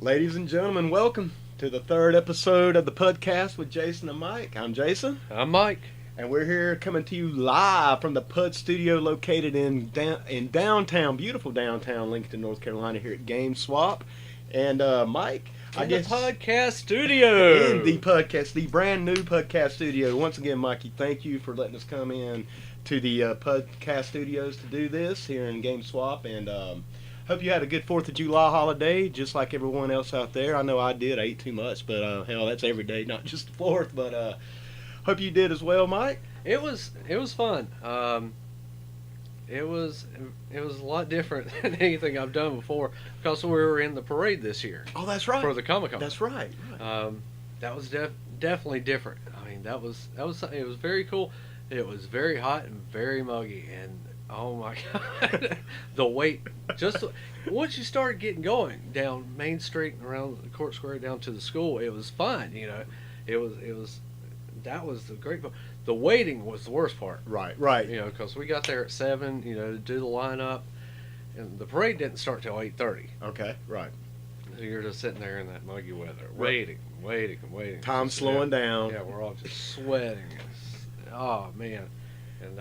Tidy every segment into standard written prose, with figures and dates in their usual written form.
Ladies and gentlemen, welcome to the third episode of the PUDcast with Jason and Mike. I'm Jason. I'm Mike. And we're here coming to you live from the PUD studio located in downtown, beautiful downtown Lincolnton, North Carolina, here at Game Swap. And Mike, In the PUDcast studio. In the PUDcast, the brand new PUDcast studio. Once again, Mikey, thank you for letting us come in to the PUDcast studios to do this here in Game Swap. And hope you had a good 4th of July holiday, just like everyone else out there. I know I did. I ate too much, but hell, that's every day, not just the 4th. But hope you did as well, Mike. It was fun. It was a lot different than anything I've done before because we were in the parade this year. Oh, that's right. For the Comic-Con. That's right. That was definitely different. I mean, it was very cool. It was very hot and very muggy, and oh my god, the wait. Just once you started getting going down Main Street and around the Court Square down to the school, it was fun. You know, that was the great part. The waiting was the worst part. Right. You know, because we got there at 7. You know, to do the lineup, and the parade didn't start till 8:30. Okay, right. So you're just sitting there in that muggy weather, waiting. Time's slowing down. Yeah, we're all just sweating. Oh man, and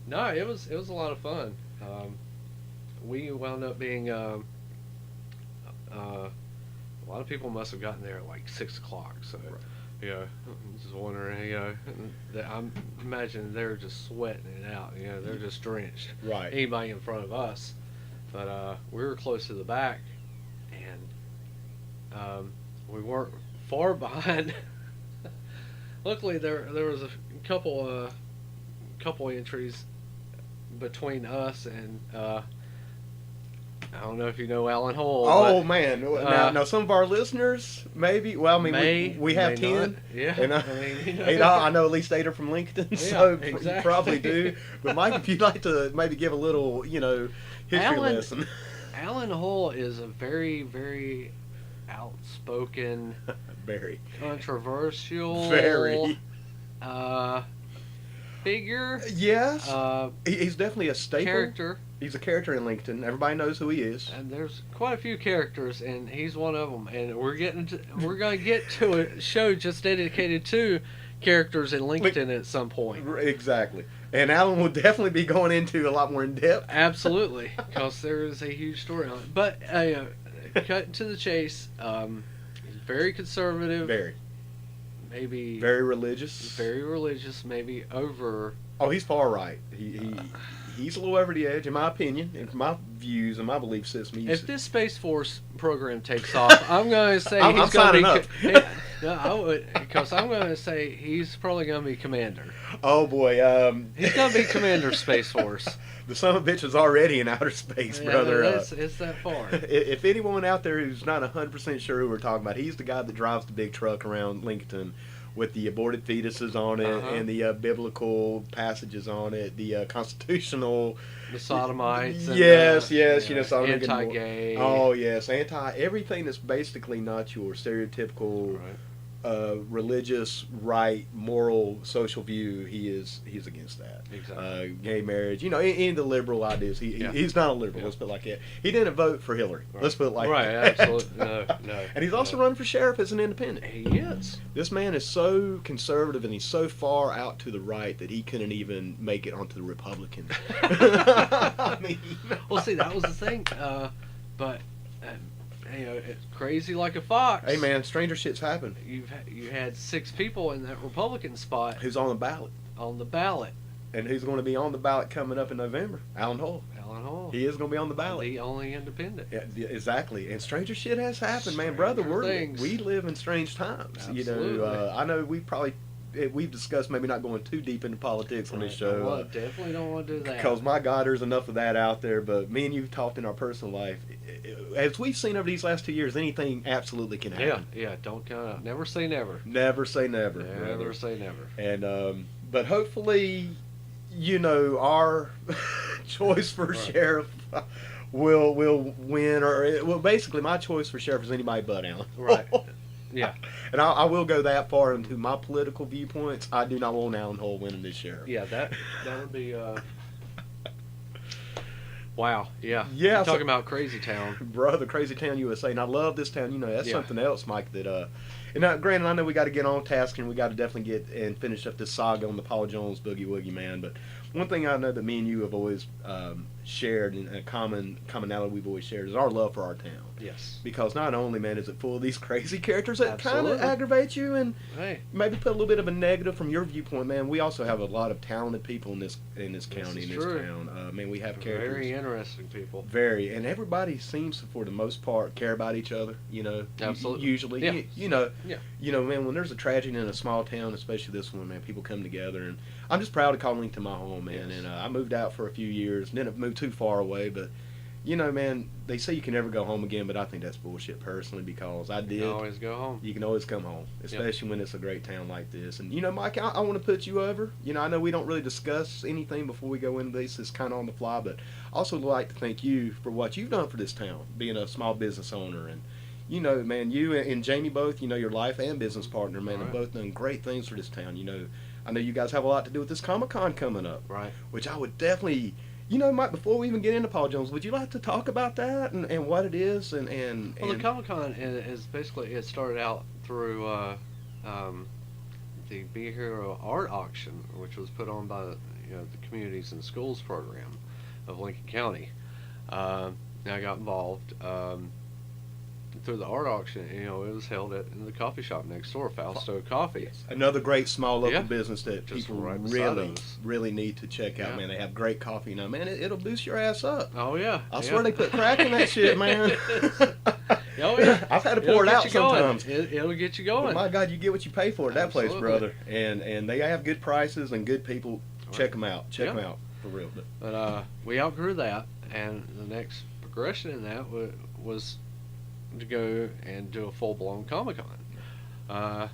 no, it was a lot of fun. We wound up being a lot of people must have gotten there at like 6 o'clock. So, right. You know, I'm just wondering, you know, I'm imagining they're just sweating it out. You know, they're just drenched. Right. Anybody in front of us, but we were close to the back, and we weren't far behind. Luckily, there was a couple entries between us and I don't know if you know Alan Hole. Oh man! Now some of our listeners maybe. Well, I mean, we have 10. Not. Yeah. And I know at least 8 are from Lincoln, yeah, so exactly. You probably do. But Mike, if you'd like to maybe give a little, history lesson. Alan Hole is a very, very outspoken, very controversial, figure. Yes, he's definitely a staple character. He's a character in Lincoln. Everybody knows who he is. And there's quite a few characters, and he's one of them. And we're going to get to a show just dedicated to characters in Lincoln at some point. Exactly. And Alan will definitely be going into a lot more in depth. Absolutely, because there is a huge story on it. But cut to the chase. He's very conservative. Very. Maybe very religious. Very religious. Maybe over. Oh, he's far right. He's a little over the edge, in my opinion, and my views and my belief system. If this Space Force program takes off, I'm going to say he's going to be. Because I'm going to say he's probably going to be commander. Oh boy, he's going to be commander of Space Force. The son of a bitch is already in outer space, brother. It's that far. If anyone out there who's not 100% sure who we're talking about, he's the guy that drives the big truck around Lincolnton with the aborted fetuses on it, and the biblical passages on it, the constitutional, the sodomites, yes, anti-gay. Oh yes, everything that's basically not your stereotypical religious, right, moral, social view. He's against that. Exactly. Gay marriage, any of the liberal ideas. He's not a liberal. Let's put it like that. He didn't vote for Hillary. Right. Let's put it like that. Right, absolutely. No. And he's also running for sheriff as an independent. He is. This man is so conservative and he's so far out to the right that he couldn't even make it onto the Republican. I mean, well, see, that was the thing. But it's crazy like a fox. Hey man, stranger shit's happened. You had 6 people in that Republican spot. Who's on the ballot? On the ballot. And who's going to be on the ballot coming up in November? Alan Hole. He is going to be on the ballot. The only independent. Yeah, exactly. And stranger shit has happened, man. Brother, we live in strange times. Absolutely. I know we've discussed maybe not going too deep into politics on this show. Well, definitely don't want to do that. Because, my God, there's enough of that out there. But me and you talked in our personal life. As we've seen over these last 2 years, anything absolutely can happen. Yeah, don't count out. Never say never. Never say never. Never say never. And, but hopefully, our choice for sheriff will win. Or, basically, my choice for sheriff is anybody but Alan. Right. Yeah. And I will go that far into my political viewpoints. I do not want Alan Hole winning this sheriff. Yeah, that would be Wow, yeah. Yeah, You're talking about Crazy Town. Brother, Crazy Town USA, and I love this town. You know, that's Yeah. something else, Mike. That and now, granted, I know we got to get on task and we got to definitely get and finish up this saga on the Paul Jones Boogie Woogie Man. But one thing I know that me and you have always shared, and a commonality we've always shared, is our love for our town. Yes. Because not only, man, is it full of these crazy characters that kind of Absolutely. aggravate you and Hey, maybe put a little bit of a negative from your viewpoint, man. We also have a lot of talented people in this county, is in this true. town. Man, we have characters. very interesting people. Very, and everybody seems to, for the most part, care about each other. You know, Absolutely. Usually, Yeah. you know, Yeah. you know, man. When there's a tragedy in a small town, especially this one, man, people come together, and I'm just proud to call Lincolnton my home, man. Yes. And I moved out for a few years, didn't move too far away, but you know, man, they say you can never go home again, but I think that's bullshit personally because I did. You can always go home. You can always come home, especially when it's a great town like this. And, you know, Mike, I want to put you over. You know, I know we don't really discuss anything before we go into this. It's kind of on the fly. But I also like to thank you for what you've done for this town, being a small business owner. And, you know, man, you and Jamie both, you know, your life and business partner, man, have both done great things for this town. You know, I know you guys have a lot to do with this Comic-Con coming up. Right. Which I would definitely... You know, Mike, before we even get into Paul Jones, would you like to talk about that and what it is? Well, the Comic-Con is basically, it started out through the Be Hero art auction, which was put on by the Communities and Schools program of Lincoln County. I got involved through the art auction. You know, it was held in the coffee shop next door, Fausto Coffee. Another great small local Yeah. business that Just people right beside really, us. really need to check out, Yeah. man. They have great coffee. You know, man, it'll boost your ass up. Oh yeah. I swear they put crack in that shit, man. Oh yeah. I've had to pour it It'll out get you going. sometimes. It'll get you But going. my God, you get what you pay for at that place, Absolutely. brother. And they have good prices and good people. Check them out. Check Yeah. them out for real. But we outgrew that, and the next progression in that was to go and do a full-blown Comic-Con.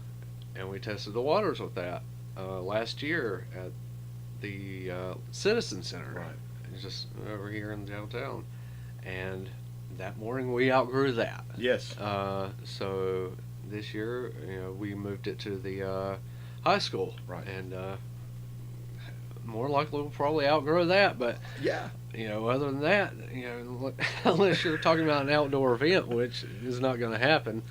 And we tested the waters with that last year at the Citizen Center, Right. just over here in downtown. And that morning we outgrew that. Yes. So this year, we moved it to the high school, Right. and more likely we'll probably outgrow that, but Yeah. other than that, unless you're talking about an outdoor event, which is not going to happen,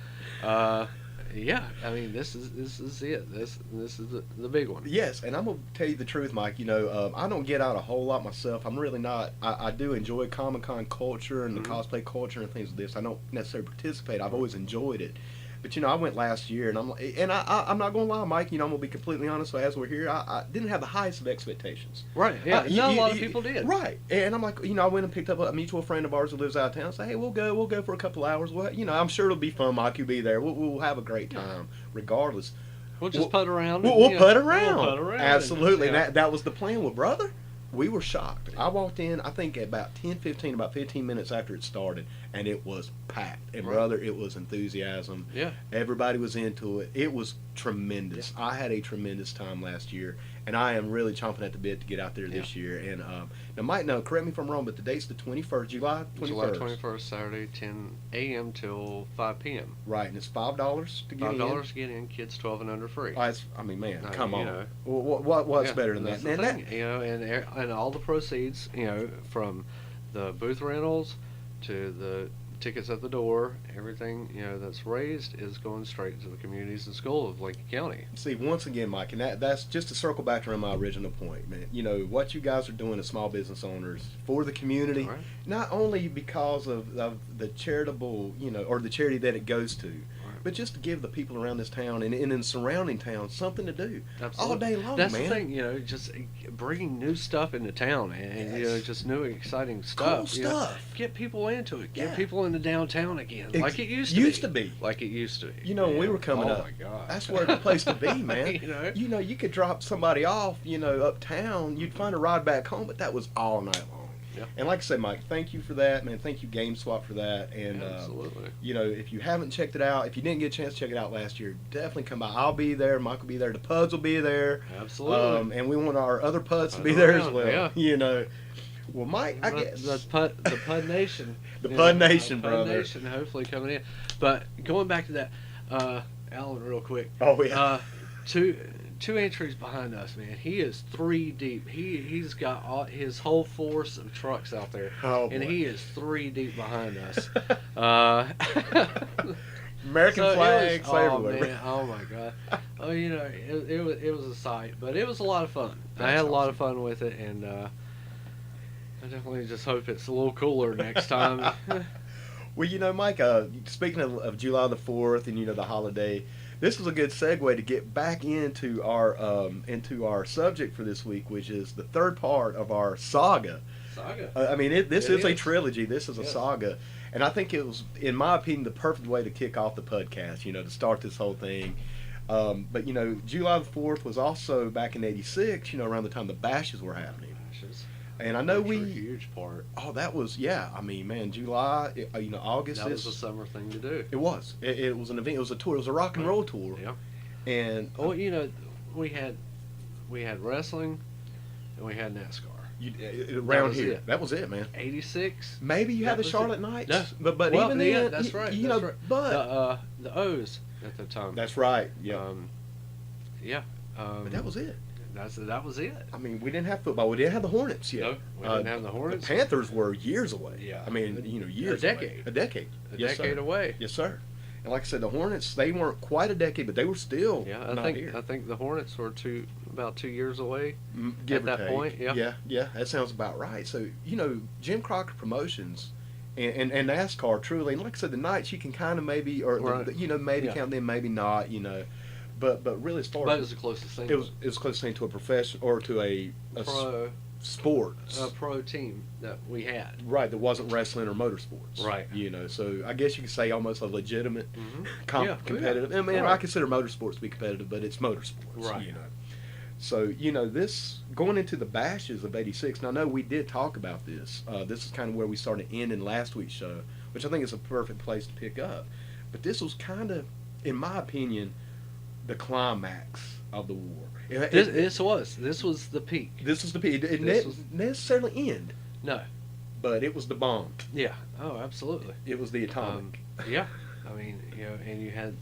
yeah, I mean, this is it. This is the big one. Yes, and I'm gonna tell you the truth, Mike. You know, I don't get out a whole lot myself. I'm really not. I do enjoy Comic-Con culture and the cosplay culture and things like this. I don't necessarily participate. I've always enjoyed it. But I went last year, and I'm not gonna lie, Mike. I'm gonna be completely honest. So as we're here, I didn't have the highest of expectations. Right. Yeah. You- a you- lot of you- people did. Right. And I'm like, I went and picked up a mutual friend of ours who lives out of town. I said, hey, we'll go for a couple hours. Well, I'm sure it'll be fun. Mike will be there. We'll have a great time, regardless. We'll just putt around. We'll putt around. We'll putt around. Absolutely. And, And that was the plan. Well, brother, we were shocked. I walked in, I think at about 15 minutes after it started, and it was packed. And Right. brother, it was enthusiasm. Yeah. Everybody was into it. It was tremendous. I had a tremendous time last year, and I am really chomping at the bit to get out there this year. And now, Mike, correct me if I'm wrong, but the date's the 21st, July 21st. July 21st, Saturday, 10 a.m. till 5 p.m. Right, and it's $5 to get in. $5 to get in. Kids 12 and under free. I mean, man, come on. know. What's Yeah, better than that's that? the And thing, and all the proceeds, from the booth rentals to the tickets at the door, everything that's raised is going straight to the Communities and School of Lincoln County. See, once again, Mike, and that's just to circle back around my original point, man. What you guys are doing as small business owners for the community, Right. not only because of the charitable, or the charity that it goes to, but just to give the people around this town and in surrounding towns something to do all day long, That's man. the thing, just bringing new stuff into town and Yes. just new exciting stuff. Cool stuff. Get people into it. Get Yeah. people into downtown again, Ex- like it used to be. Like it used to be. When we were coming oh up, my God. that's where the place to be, man. You know? You could drop somebody off, uptown, you'd find a ride back home, but that was all night long. Yeah. And like I said, Mike, thank you for that, man. Thank you, GameSwap, for that. And Absolutely. if you haven't checked it out, if you didn't get a chance to check it out last year, definitely come by. I'll be there. Mike will be there. The Puds will be there. Absolutely. And we want our other Puds to be Put there as around, well. yeah. Well, Mike, I guess the Pud Nation. The Pud Nation, Pud brother. Nation, hopefully coming in. But going back to that, Alan, real quick. Oh yeah. 2 entries behind us, man. He is 3 deep. He's got his whole force of trucks out there, and he is 3 deep behind us. American flags everywhere. Man, oh my god! Oh, it was a sight, but it was a lot of fun. I had a lot of fun with it, and I definitely just hope it's a little cooler next time. Well, Mike, speaking of July the 4th and the holiday, this was a good segue to get back into our subject for this week, which is the third part of our saga. This is a trilogy. This is a saga. And I think it was, in my opinion, the perfect way to kick off the podcast, to start this whole thing. But, July the 4th was also back in '86, around the time the bashes were happening. And I know a huge part. Oh, that was, yeah. I mean, man, July, August. That was a summer thing to do. It was. It was an event. It was a tour. It was a rock and roll tour. Yeah. And we had wrestling, and we had NASCAR. Around here, that was it, man. '86. Maybe you had the Charlotte Knights. No. But even then, that's right. That's right. But the O's at the time. That's right. Yeah. But that was it. That was it. I mean, we didn't have football. We didn't have the Hornets yet. No, we didn't have the Hornets. The Panthers were years away. Yeah. I mean, years. A decade. Away. A decade. A decade away. Yes, sir. And like I said, the Hornets, they weren't quite a decade, but they were still I think the Hornets were about 2 years away at that point. Yeah. Yeah, that sounds about right. So, Jim Crockett Promotions and NASCAR truly, and like I said, the Knights, you can kind of maybe, or, maybe count them, maybe not, But really, as far as it was the closest thing. It was the closest thing to a profession or to a sports. A pro team that we had. Right, that wasn't wrestling or motorsports. Right. So I guess you could say almost a legitimate competitive. Yeah. I mean, I consider motorsports to be competitive, but it's motorsports. Right. So, this going into the bashes of '86, and I know we did talk about this. This is kind of where we started ending last week's show, which I think is a perfect place to pick up. But this was kind of, in my opinion, the climax of the war. This was the peak. This was the peak. It didn't necessarily end. No. But it was the bomb. Yeah. Oh, absolutely. It was the atomic. Yeah. I mean, and you had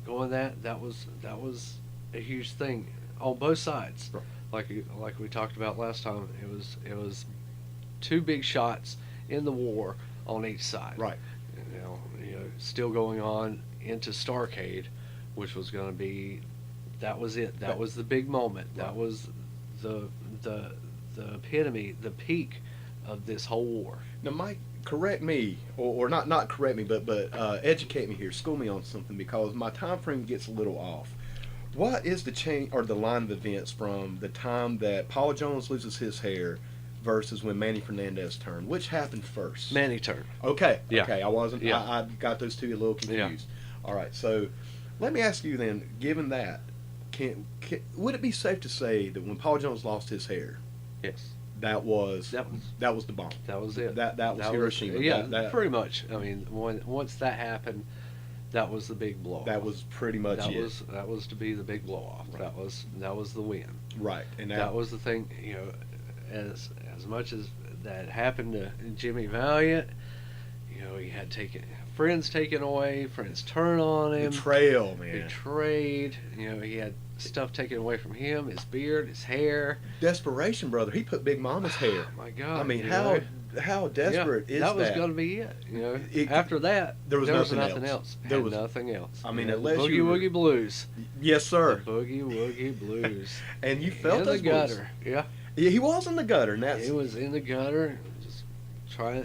going that was a huge thing on both sides. Right. Like we talked about last time, it was 2 big shots in the war on each side. Right. Still going on into Starrcade, which was going to be, that was it. That was the big moment. Right. That was the epitome, the peak of this whole war. Now, Mike, correct me, or not correct me, but educate me here, school me on something, because my time frame gets a little off. What is the change or the line of events from the time that Paul Jones loses his hair versus when Manny Fernandez turned? Which happened first? Manny turned. Okay. Yeah. Okay. I wasn't. Yeah. I got those two a little confused. Yeah. All right. So, let me ask you then. Given that, would it be safe to say that when Paul Jones lost his hair, yes, that was the bomb? That was it. That was Hiroshima. Yeah, pretty much. I mean, once that happened, that was the big blow. That was pretty much it. That was to be the big blow off. Right. That was the win. Right. And that was the thing. As much as that happened to Jimmy Valiant, he had friends taken away, friends turned on him. Betrayal, man. Betrayed. He had stuff taken away from him, his beard, his hair. Desperation, brother. He put Big Mama's hair. Oh my God. I mean, how desperate is that? That was going to be it. After that, there was nothing else. There was nothing else. I mean, unless Boogie Woogie Blues. Yes, sir. The Boogie Woogie Blues. And you felt those in the gutter. Yeah. Yeah, he was in the gutter. And he was in the gutter, just trying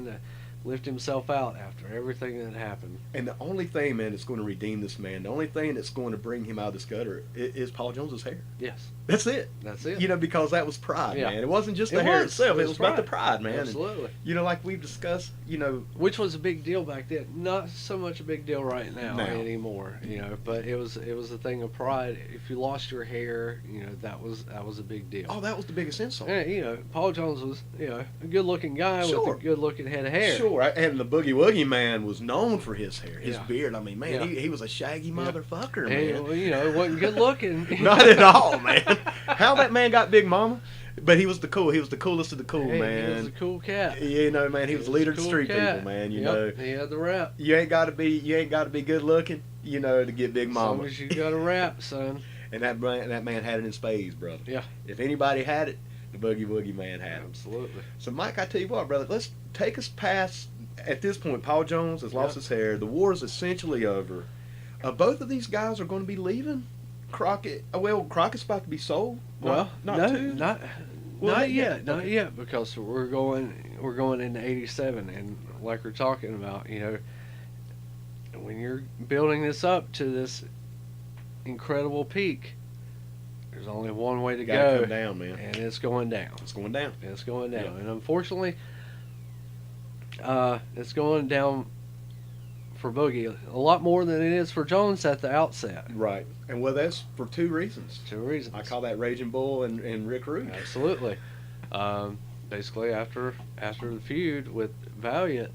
to lift himself out after everything that happened. And the only thing, man, that's going to redeem this man, the only thing that's going to bring him out of this gutter is Paul Jones's hair. Yes. That's it. That's it. Because that was pride, man. It wasn't just the hair itself. It was about the pride, man. Absolutely. And, like we've discussed, which was a big deal back then. Not so much a big deal right now anymore. But it was a thing of pride. If you lost your hair, that was a big deal. Oh, that was the biggest insult. And, Paul Jones was, a good-looking guy with a good-looking head of hair. Sure. And the Boogie Woogie Man was known for his hair, his beard. I mean, man, he was a shaggy motherfucker, man. It wasn't good looking. Not at all, man. How that man got Big Mama? But he was the coolest of the cool, man. He was a cool cat. You know, man, he was the leader of the cool street cat. people, man. You Yep, know, he had the rap. you ain't got to be good looking, you know, to get Big As Mama. long as you got a rap, son. And that man had it in spades, brother. Yeah. If anybody had it, the Boogie Woogie Man had it. Absolutely. So, Mike, I tell you what, brother, let's take us past. At this point, Paul Jones has lost his hair. The war is essentially over. Both of these guys are going to be leaving. Crockett. Well, Crockett's about to be sold. Well, not not yet, not yet, because we're going into '87, and like we're talking about, you know, when you're building this up to this incredible peak, there's only one way to Gotta go, come down, man. and it's going down. It's going down. It's going down, Yeah. and unfortunately, it's going down for Boogie a lot more than it is for Jones at the outset. Right. And well, that's for two reasons. Two reasons. I call that Raging Bull and Rick Rude. Absolutely. Basically, after the feud with Valiant,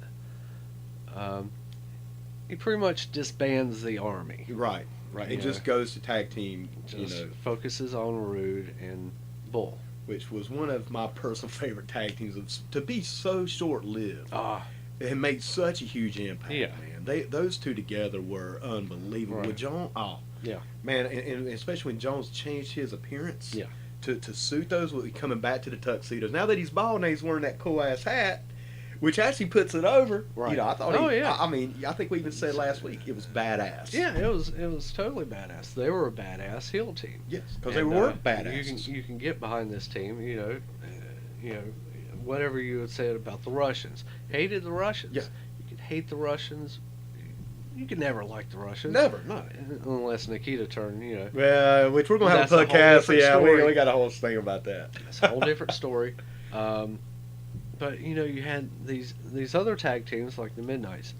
he pretty much disbands the army. Right. Right. It Yeah. just goes to tag team, Just you know, focuses on Rude and Bull. which was one of my personal favorite tag teams. To be so short-lived Ah, and make such a huge impact, Yeah. man. Those two together were unbelievable. Right. With Jones, yeah, man, and especially when Jones changed his appearance, Yeah. to suit those, with coming back to the tuxedos. Now that he's bald and he's wearing that cool ass hat, which actually puts it over. Right. You know, I thought. Oh, yeah. I mean, I think we even said last week it was badass. yeah. It was totally badass. They were a badass heel team. Yes, because they And, were badasses. You can get behind this team. You know, whatever you had said about the Russians. Hated the Russians. Yeah. You could hate the Russians. You could never like the Russians. Never, no. Unless Nikita turned, you know. Well, which we're gonna have a That's a whole podcast. different Yeah, story. we got a whole thing about that. It's a whole different story. But you know, you had these other tag teams like the Midnights.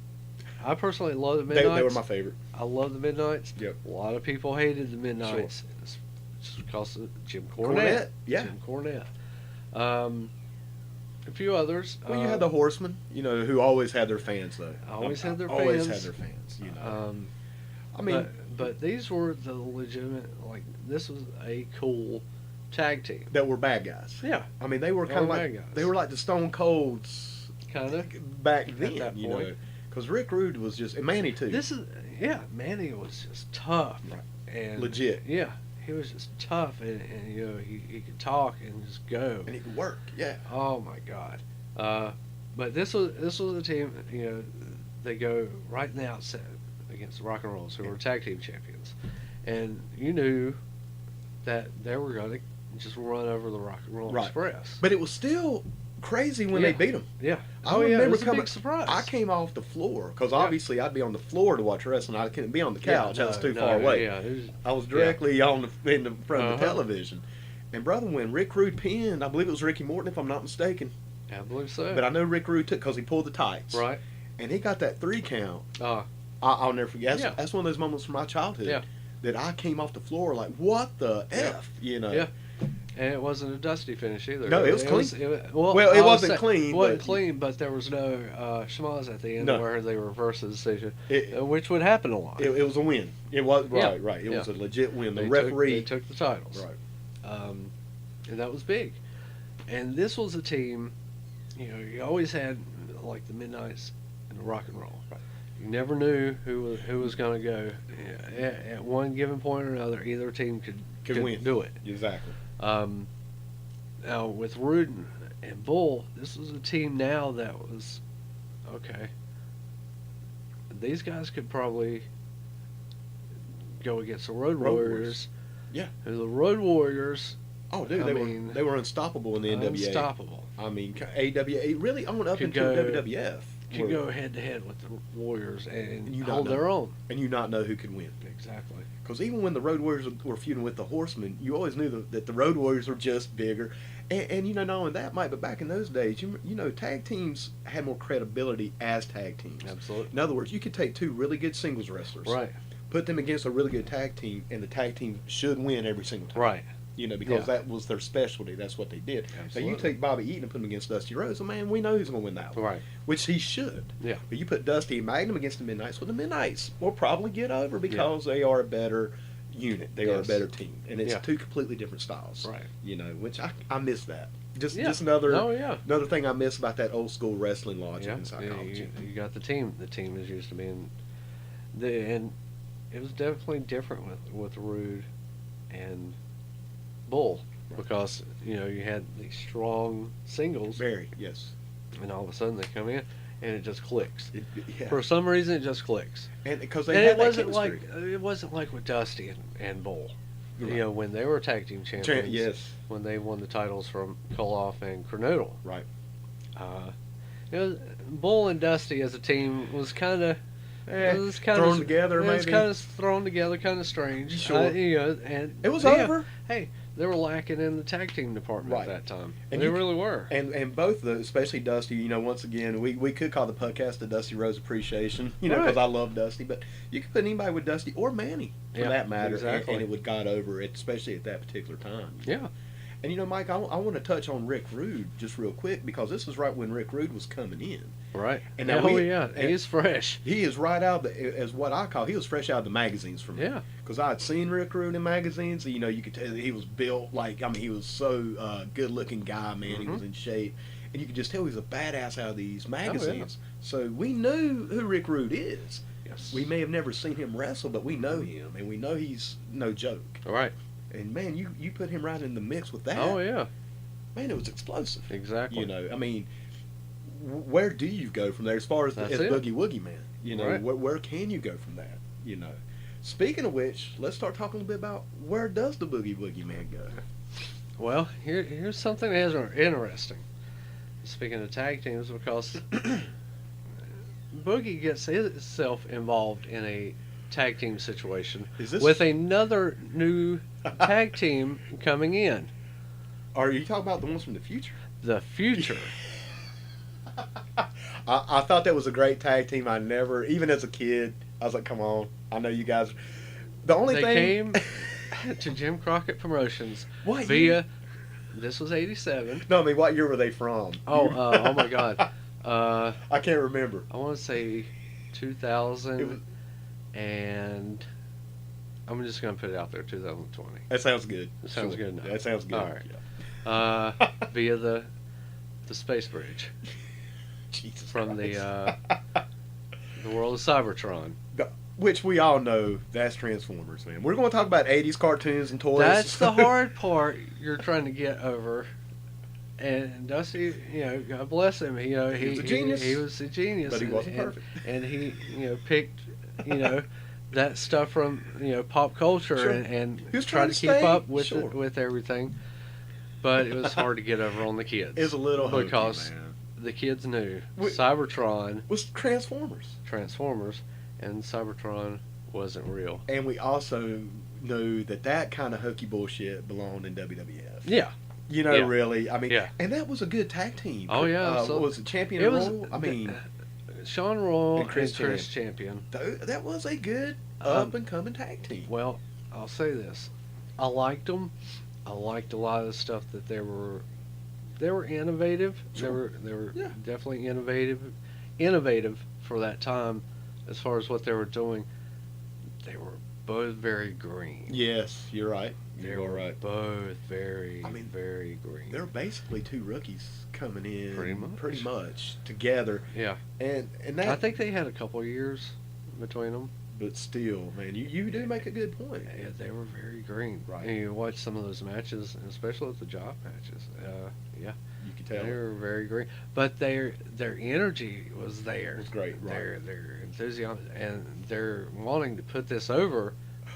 I personally love the Midnights. They were my favorite. I love the Midnights. Yep. A lot of people hated the Midnights. It's just because of Jim Cornette. Cornette, yeah. Jim Cornette. A few others. Well, you had the Horsemen, you know, who always had their fans though. Always had their Always fans. had their fans. You know. I mean, but these were the legitimate. Like, this was a cool tag team. that were bad guys. Yeah, I mean, they were They kind of were like bad guys. they were like the Stone Colds kind of. back then. that You point. know, because Rick Rude was just, and Manny too. Manny was just tough and Legit. Yeah, he was just tough, and you know, he could talk and just go. and he could work. Yeah. Oh my God! But this was a team. You know, they go right in the outset against the Rock and Rolls, who were tag team champions, and you knew that they were going to just run over the Rock and Roll Right. Express. But it was still crazy when they Yeah. beat them. Yeah. I Oh yeah, it remember was a coming. big surprise. I came off the floor because Yeah. obviously I'd be on the floor to watch wrestling. I couldn't be on the couch. Yeah, I was no, too no, far away. Yeah, it was, I was directly on in the front of the Uh-huh. television. And brother, when Rick Rude pinned, I believe it was Ricky Morton, if I'm not mistaken. I believe so. But I know Rick Rude took because he pulled the tights. Right. And he got that 3 count. Oh, I'll never forget. Yeah. That's one of those moments from my childhood. Yeah. That I came off the floor like, what the F? You know. Yeah. And it wasn't a dusty finish either. No, it was clean. Well, Well, it I would wasn't say- clean, It wasn't but- clean, but there was no schmoz at the end No. where they reversed the decision, It, which would happen a lot. it was a win. It was Yeah. right. It was Yeah. a legit win. The they referee. took the titles. Right. And that was big. And this was a team, you know, you always had like the Midnights and the Rock and Roll. Right. You never knew who was going to go. At one given point or another, either team could win. do it. Exactly. Now with Rude and Bull, this was a team now that was okay. These guys could probably go against the Road Warriors. Yeah. And the Road Warriors, Oh, dude, I they mean, were unstoppable in the NWA. unstoppable. I mean, AWA really on up Could into go- WWF. Could go head to head with the Warriors and You hold don't know. their own. and you not know who could win. Exactly. Because even when the Road Warriors were feuding with the Horsemen, you always knew that the Road Warriors were just bigger. And you know, not only that, Mike, but back in those days, you know, tag teams had more credibility as tag teams. Absolutely. In other words, you could take 2 really good singles wrestlers, Right. put them against a really good tag team, and the tag team should win every single time. Right. You know, because Yeah. that was their specialty. That's what they did. Now, Absolutely. you take Bobby Eaton and put him against Dusty Rhodes, and man, we know who's going to win that one. Right. Which he should. Yeah. But you put Dusty and Magnum against the Midnights, well, the Midnights will probably get over because they are a better unit. They are a better team, and it's Yeah. two completely different styles. Right. You know, which I miss that. Just Yeah. just another Oh, yeah. another thing I miss about that old school wrestling logic Yeah, and psychology. you got the team. The team is used to being, and it was definitely different with Rude and Bull because you had these strong singles, Very, yes. and all of a sudden they come in and it just clicks. Yeah. For some reason, it just clicks. And because they And had it that wasn't chemistry. it wasn't like with Dusty and Bull. Right. When they were tag team champions. Yes. When they won the titles from Koloff and Kernodle. Right. Bull and Dusty as a team was kind of thrown together, It was maybe. kind of thrown together, kind of strange. Sure. And It was over. Hey, they were lacking in the tag team department Right. at that time. And They you- really were. And both especially Dusty, once again, we could call the podcast the Dusty Rose Appreciation, because Right. I love Dusty, but you could put anybody with Dusty or Manny, for Yeah, that matter, exactly. and it would got over it, especially at that particular time. Yeah. And Mike, I want to touch on Rick Rude just real quick, because this was right when Rick Rude was coming in. Right. And now and he's fresh. He is right out, as what I call, he was fresh out of the magazines for me. Yeah. Because I had seen Rick Rude in magazines. You could tell that he was built he was so good-looking guy, man. He was in shape. And you could just tell he was a badass out of these magazines. So we knew who Rick Rude is. Yes. We may have never seen him wrestle, but we know him. And we know he's no joke. All right. And, man, you put him right in the mix with that. Oh, yeah. Man, it was explosive. Exactly. Where do you go from there as far as That's as it. Boogie Woogie Man? Right. Where can you go from that? Speaking of which, let's start talking a little bit about where does the Boogie Woogie Man go? Well, here's something that is interesting. Speaking of tag teams, because Boogie gets himself involved in a tag team situation Is this with another new tag team coming in. Are you talking about the ones from the future? The Future. I thought that was a great tag team. I never, even as a kid, I was like, come on, I know you guys. The only They thing came to Jim Crockett Promotions What via. year? This was '87. No, I mean, what year were they from? Oh my God. I can't remember. I want to say 2000, It was- and I'm just gonna put it out there, 2020. That sounds good. That sounds good enough. That sounds good. All right. Yeah. Via the space bridge Jesus from Christ. the world of Cybertron. Which we all know that's Transformers, man. We're going to talk about 80s cartoons and toys. That's the hard part you're trying to get over. And Dusty, God bless him. He was a genius. He was a genius, But he wasn't perfect. And he, picked, that stuff from pop culture Sure. and He was tried trying to to keep stay- up with sure. with everything. But it was hard to get over on the kids. It's a little hokey, because man. the kids knew Wait. Cybertron, Was Transformers. Transformers, and Cybertron wasn't real. And we also knew that kind of hokey bullshit belonged in WWF. Yeah. Yeah. Really. I mean, Yeah. and that was a good tag team. Oh, yeah, so- what was it, Champion It and was. Royal? I mean, Sean Royal And and Chris Chris Champion. that was a good Um, up-and-coming tag team. Well, I'll say this: I liked them. I liked a lot of the stuff that they were innovative. Sure. They were Yeah. definitely innovative for that time, as far as what they were doing. They were both very green. Yes, you're right. They You're were right. both very, I mean, very green. They're basically two rookies coming in Pretty much together. Yeah, And that I think they had a couple of years between them. but still, man, you do make a good point. Yeah, they were very green. Right. And you watch some of those matches, and especially with the job matches. Yeah, You can tell they it were very green. But their energy was there. was great, right. Their enthusiasm and their wanting to put this over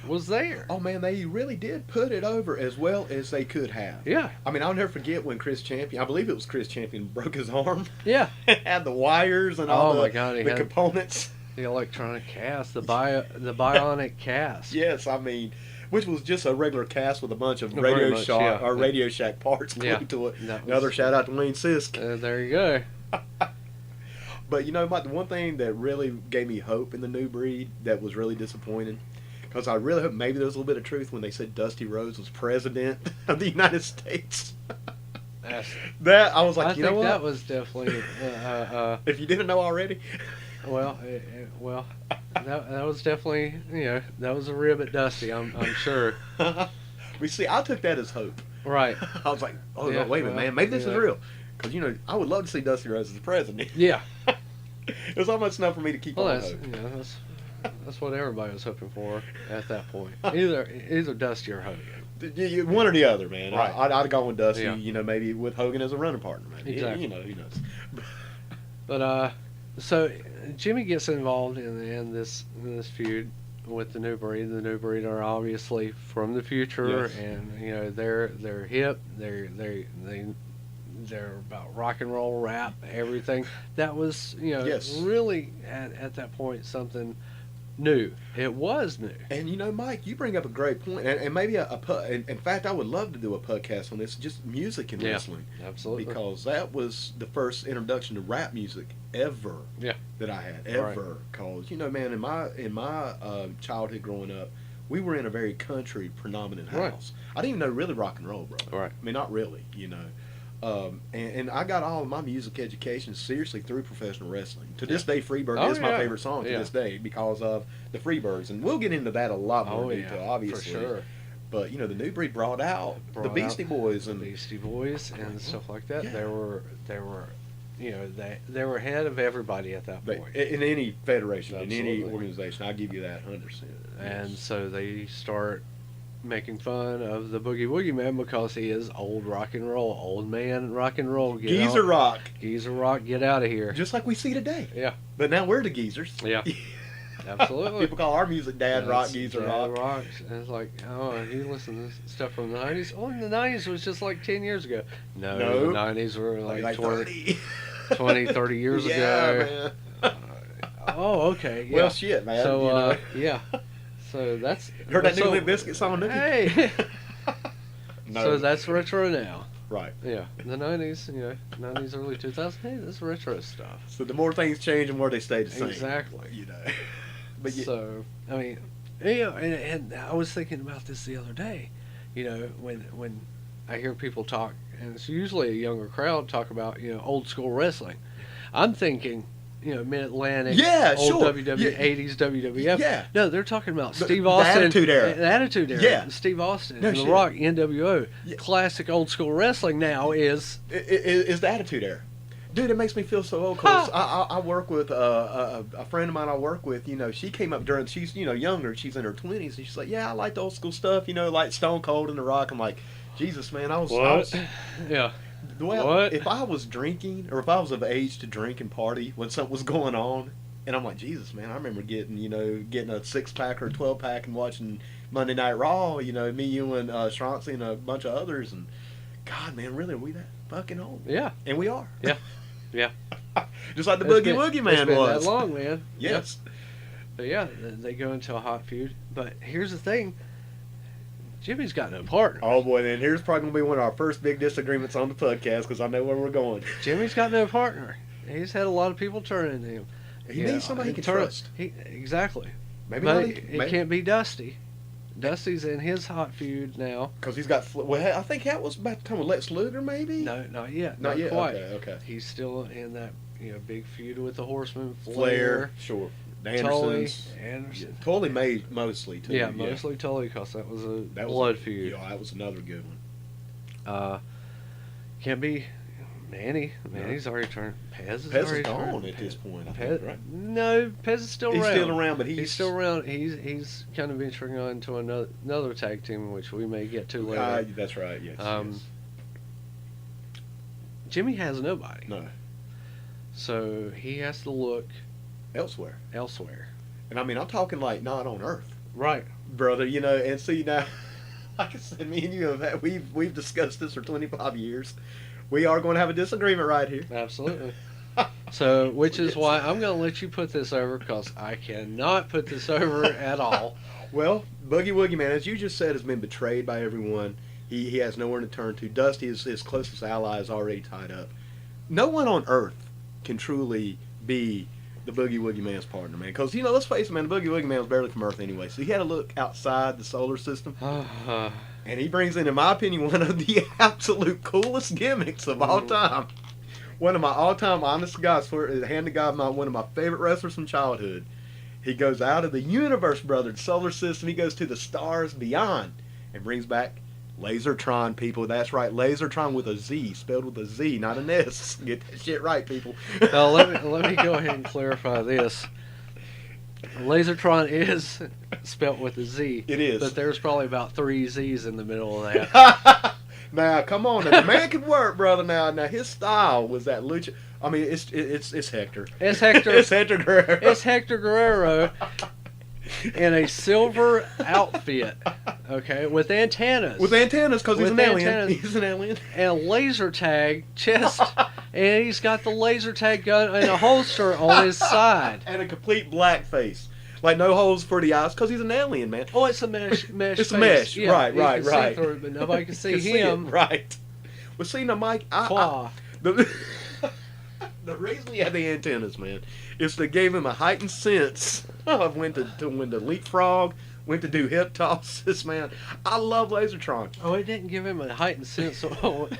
was there. Oh man, they really did put it over as well as they could have. Yeah, I mean, I'll never forget when Chris Champion, I believe it was Chris Champion, broke his arm. yeah. Had the wires and all Oh the, my God, he the had- components. The electronic cast, the bionic cast. Yes, I mean, which was just a regular cast with a bunch of Very Radio much, Shack yeah. or Radio Shack parts Yeah. glued to it. That Another was- shout out to Wayne Sisk. There you go. But Mike, the one thing that really gave me hope in the new breed that was really disappointing, because I really hope maybe there was a little bit of truth when they said Dusty Rhodes was president of the United States. That I was like, I you think know what? that was definitely. If you didn't know already, Well, that was definitely, that was a rib at Dusty. I'm sure. We see. I took that as hope. Right. I was like, oh Yeah, no, wait a minute, well, man. Maybe this is yeah. real. Because I would love to see Dusty Rhodes as the president. Yeah. It was almost enough for me to keep Well, on that's hope. that's what everybody was hoping for at that point. Either Dusty or Hogan. One or the other, man. Right. I'd have gone with Dusty. Yeah. Maybe with Hogan as a running partner, man. Exactly. Who knows? But so Jimmy gets involved in this feud with the New Breed. The New Breed are obviously from the future, Yes. and they're hip. They're about rock and roll, rap, everything. That was Yes. really at that point something new. It was new. And Mike, you bring up a great point, and maybe in fact, I would love to do a podcast on this, just music and Yeah. wrestling, Absolutely. because that was the first introduction to rap music ever. Yeah. That I had ever. Cause man, in my childhood growing up, we were in a very country predominant Right. house. I didn't even know really rock and roll, bro. Right. I mean, not really. And I got all of my music education seriously through professional wrestling. To this day, Freebird Oh, is my yeah. favorite song to Yeah. this day because of the Freebirds. And we'll get into that a lot more Oh detail, yeah, obviously. for sure. But, the New Breed brought out the Brought Beastie out Boys. The And Beastie Boys and stuff like that. Yeah. They were they were ahead of everybody at that point. in any federation, in any Absolutely. organization, I'll give you that 100%. And so they start making fun of the Boogie Woogie Man because he is old rock and roll, old man rock and roll. Geezer rock. Geezer rock, get out of here. Just like we see today. Yeah, But now we're the geezers. yeah, absolutely. People call our music dad rock, That's geezer dad rock. rocks. And it's like, oh, you listen to this stuff from the 90s? Oh, the 90s was just like 10 years ago. No, No. the 90s were like 20, 30. 30 years Yeah, ago. man. Oh, okay. Yeah. Well, shit, man. So, yeah. So that's. Heard that new so, Limp Bizkit song, Nookie? Hey! No. So that's retro now. Right. Yeah. The 90s, 90s, early 2000s. Hey, this is retro stuff. So the more things change, the more they stay the same. Exactly. But So, I mean, and I was thinking about this the other day. When I hear people talk, and it's usually a younger crowd, talk about, old school wrestling. I'm thinking, Mid-Atlantic, Yeah, old sure. WWE, Yeah. 80s WWF. Yeah. No, they're talking about The- Steve the Austin. Attitude Era. The Attitude Era. Yeah. Steve Austin. No and The shit. Rock, NWO. Yeah. Classic old school wrestling now is... Is the Attitude Era. Dude, it makes me feel so old because I work with a friend of mine I work with. She came up during, she's younger, she's in her 20s, and she's like, yeah, I like the old school stuff, like Stone Cold and The Rock. I'm like, Jesus, man, I was Yeah. Well, if I was drinking, or if I was of age to drink and party when something was going on, and I'm like, Jesus, man, I remember getting a 6-pack or a 12-pack and watching Monday Night Raw, me, you, and Chauncey and a bunch of others, and God, man, really, are we that fucking old? Yeah. And we are. Yeah. Yeah. Just like the It's Boogie been- Woogie It's Man been was. that long, man. Yes. But yeah, they go into a hot feud. But here's the thing. Jimmy's got no partner. Oh, boy, then here's probably going to be one of our first big disagreements on the podcast because I know where we're going. Jimmy's got no partner. He's had a lot of people turn into him. He needs somebody he can trust. Exactly. Maybe But not. it can't be Dusty. Dusty's in his hot feud now. Because he's got. Well, I think that was about the time with Lex Luger, maybe? No, not yet. Not yet? quite. Okay. He's still in that big feud with the Horsemen. Flair. Sure. The Tully, Andersons. Anderson. Tully made mostly, too. Yeah, mostly Tully because that was a That was blood a- feud. Yeah, that was another good one. Can't be Manny. Manny's already turned. Pez is Pez already is gone turned. at this point, I Pez, think, right? No, Pez is still He's around. still around, but he's still around. He's kind of venturing on to another tag team, which we may get to later. That's right, yes. Um, Jimmy has nobody, No, so he has to look elsewhere. elsewhere. And I mean, I'm talking like not on Earth, Right. brother. And see now, like I said, me and you we've discussed this for 25 years. We are going to have a disagreement right here. Absolutely. So, which is why I'm going to let you put this over because I cannot put this over at all. Well, Boogie Woogie Man, as you just said, has been betrayed by everyone. He has nowhere to turn to. Dusty, his closest ally, is already tied up. No one on Earth can truly be the Boogie Woogie Man's partner, man. Because, let's face it, man, the Boogie Woogie Man was barely from Earth anyway. So he had to look outside the solar system. And he brings in my opinion, one of the absolute coolest gimmicks of all time. One of my all-time, honest to God, swear, hand to God, one of my favorite wrestlers from childhood. He goes out of the universe, brother, the solar system. He goes to the stars beyond and brings back Lazor Tron, people. That's right, Lazor Tron with a Z, spelled with a Z, not an S. Get that shit right, people. Now let me go ahead and clarify this. Lazor Tron is spelt with a Z. It is. But there's probably about 3 Z's in the middle of that. Now, come on. Now, the man could work, brother. Now, his style was that lucha. I mean, it's Hector. It's Hector. It's Hector Guerrero. It's Hector Guerrero in a silver outfit, okay, with antennas. With antennas, because he's With an alien. antennas. He's an alien. And a laser tag chest, and he's got the laser tag gun in a holster on his side. And a complete black face. Like, no holes for the eyes, because he's an alien, man. Oh, it's a mesh. It's face. a mesh. Yeah, Right, you right, can right. See through it, but nobody can see Can him. it, right. Well, see, now, Mike, the reason he had the antennas, man, is to give him a heightened sense of when to leapfrog, when to do hip tosses, man. I love Lazor Tron. Oh, it didn't give him a heightened sense of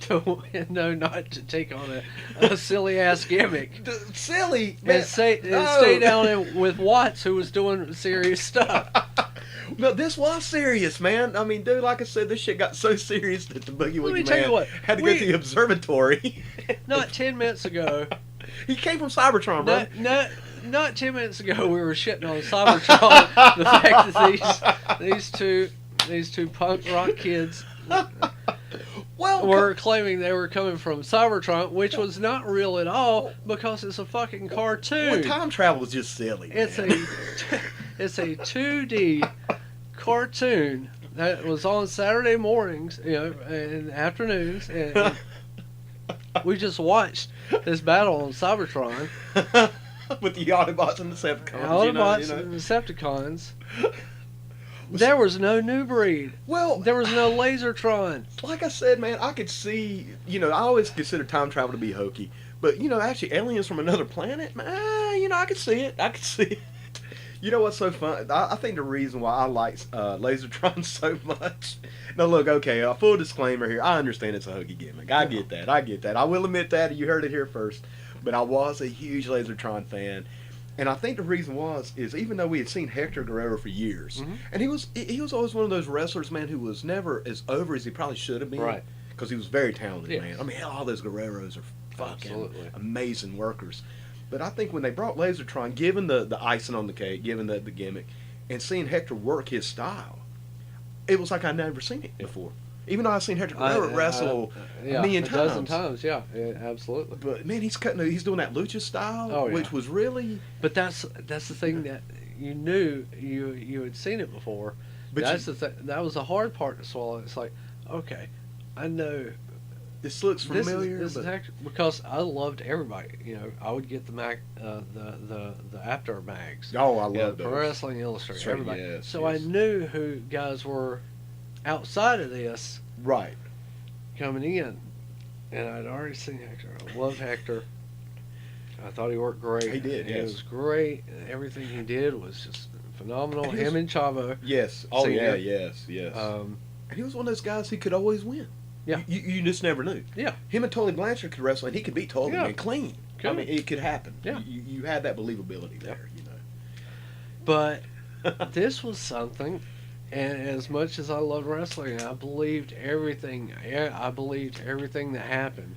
to know not to take on a silly ass gimmick. Silly, man. And stay down with Watts, who was doing serious stuff. No, this was serious, man. I mean, dude, like I said, this shit got so serious that the Boogie Let me Woogie tell you Man what, had to go to the observatory. Not 10 minutes ago. He came from Cybertron, bro. Not 10 minutes ago, we were shitting on Cybertron. The fact that these two punk rock kids were claiming they were coming from Cybertron, which was not real at all because it's a fucking cartoon. Well, time travel is just silly. It's a 2D cartoon that was on Saturday mornings, and afternoons, and we just watched this battle on Cybertron. With the Autobots and the Decepticons. Autobots and Decepticons. There was no new breed. Well, there was no Lazor Tron. Like I said, man, I could see, I always consider time travel to be hokey. But, actually aliens from another planet, man, I could see it. I could see it. You know what's so fun? I think the reason why I like Lazor Tron so much. Now, look, okay, a full disclaimer here. I understand it's a hokey gimmick. I get that. I will admit that. You heard it here first. But I was a huge Lazor Tron fan. And I think the reason is even though we had seen Hector Guerrero for years, and he was always one of those wrestlers, man, who was never as over as he probably should have been. Right. Because he was very talented, man. I mean, hell, all those Guerreros are fucking amazing workers. But I think when they brought Lazor Tron, given the icing on the cake, given the gimmick, and seeing Hector work his style, it was like I'd never seen it before. Even though I've seen Hector Guerrero wrestle a million times. A dozen times, yeah, absolutely. But man, he's doing that lucha style, which was really. But that's the thing that you knew you had seen it before. But that was the hard part to swallow. It's like, okay, I know. This looks familiar. This is actually, because I loved everybody. I would get the after mags. Oh, I love those. Pro Wrestling Illustrated. Everybody. Yes, so I knew who guys were outside of this. Right. Coming in, and I'd already seen Hector. I love Hector. I thought he worked great. He did. Yes. It was great. Everything he did was just phenomenal. Him and Chavo. Yes. Oh Senior. yeah. Yes. And he was one of those guys who could always win. Yeah. You just never knew. Yeah. Him and Tully Blanchard could wrestle, and he could beat Tully and clean. Could. I mean, it could happen. Yeah. You had that believability there. But this was something. And as much as I loved wrestling, I believed everything. I believed everything that happened.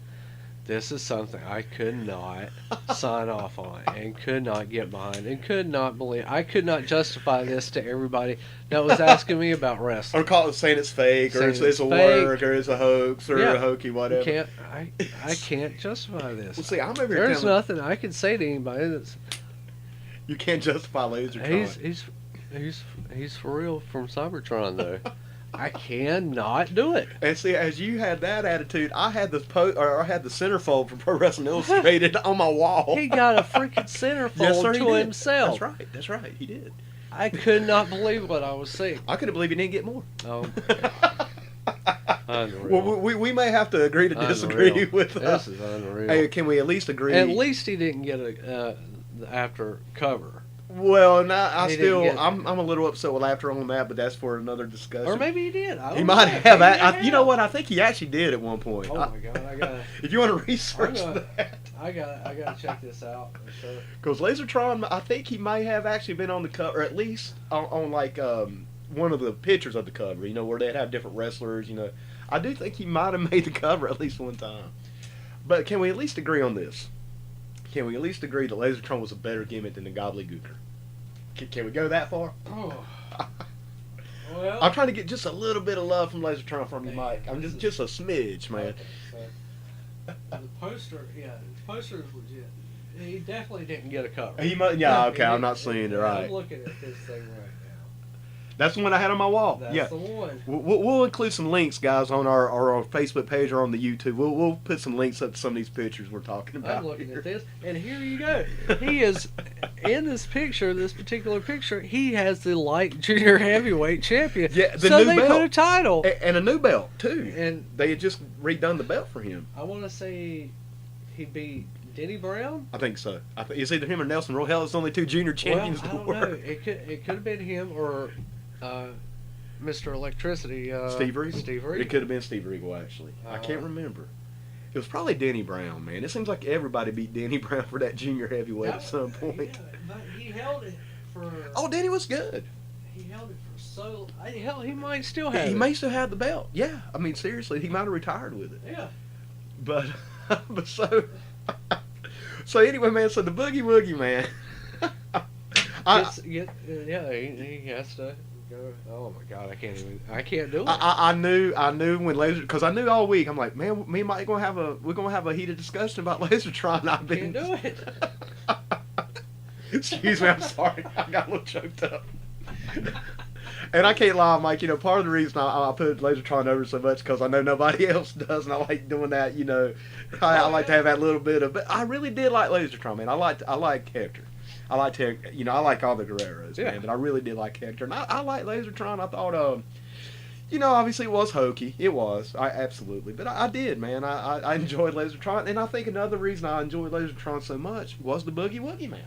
This is something I could not sign off on, and could not get behind, and could not believe. I could not justify this to everybody that was asking me about wrestling. Or saying it's fake, or it's a work, or it's a hoax, or a hokey, whatever. I can't justify this. Well, see, I'm over here. There's nothing I can say to anybody that's. You can't justify Lazor Tron. He's for real from Cybertron though. I cannot do it. And see, as you had that attitude, I had the centerfold from Pro Wrestling Illustrated on my wall. He got a freaking centerfold to himself. That's right. He did. I could not believe what I was seeing. I couldn't believe he didn't get more. Oh. Unreal. Well, we may have to agree to disagree with this. Is unreal. Hey, can we at least agree? At least he didn't get the after cover. Well, I'm a little upset with After on that, but that's for another discussion. Or maybe he did. He might have. You know what? I think he actually did at one point. Oh my God! If you want to research that, I gotta check this out for sure. Because Lazor Tron, I think he may have actually been on the cover, or at least on like one of the pictures of the cover. You know, where they'd have different wrestlers. You know, I do think he might have made the cover at least one time. But can we at least agree on this? Can we at least agree that Lazor Tron was a better gimmick than the Gobbledygooker? Can we go that far? Oh. Well, I'm trying to get just a little bit of love from Lazor Tron from you, Mike. I'm just a smidge, man. Okay, so the poster is legit. He definitely didn't get a cover. Okay, I'm not seeing it right. I'm looking at this thing right now. That's the one I had on my wall. That's the one. We'll include some links, guys, on our Facebook page or on the YouTube. We'll put some links up to some of these pictures we're talking about. I'm looking at this, and here you go. He is in this particular picture. He has the light junior heavyweight champion. Yeah, so new they belt. put a title And a new belt too. And they had just redone the belt for him. I want to say he beat Denny Brown. I think so. It's either him or Nelson Royal. Hell, it's only two junior champions. Well, I don't know. It could have been him or Mr. Electricity. Steve Regal. Steve Regal. It could have been Steve Regal, actually. I can't remember. It was probably Denny Brown, man. It seems like everybody beat Denny Brown for that junior heavyweight at some point. Yeah, but he held it for. Oh, Denny was good. He held it for so. Hell, he might still have. He it. may still have the belt. Yeah, I mean seriously, he might have retired with it. Yeah. But so anyway, man. So the Boogie Woogie Man. He has to go. Oh my God, I can't do it. I knew when Lazor, because I knew all week. I'm like, man, me and Mike we're gonna have a heated discussion about Lazor Tron. Can't do it. Excuse me, I'm sorry. I got a little choked up. And I can't lie, Mike. You know, part of the reason I put Lazor Tron over so much because I know nobody else does, and I like doing that. You know, I like to have that little bit of. But I really did like Lazor Tron, man. I like Hector. I like all the Guerreros, man, but I really did like Hector. And I like Lazor Tron. I thought, obviously it was hokey. It was. Absolutely. But I did, man. I enjoyed Lazor Tron. And I think another reason I enjoyed Lazor Tron so much was the Boogie Woogie Man.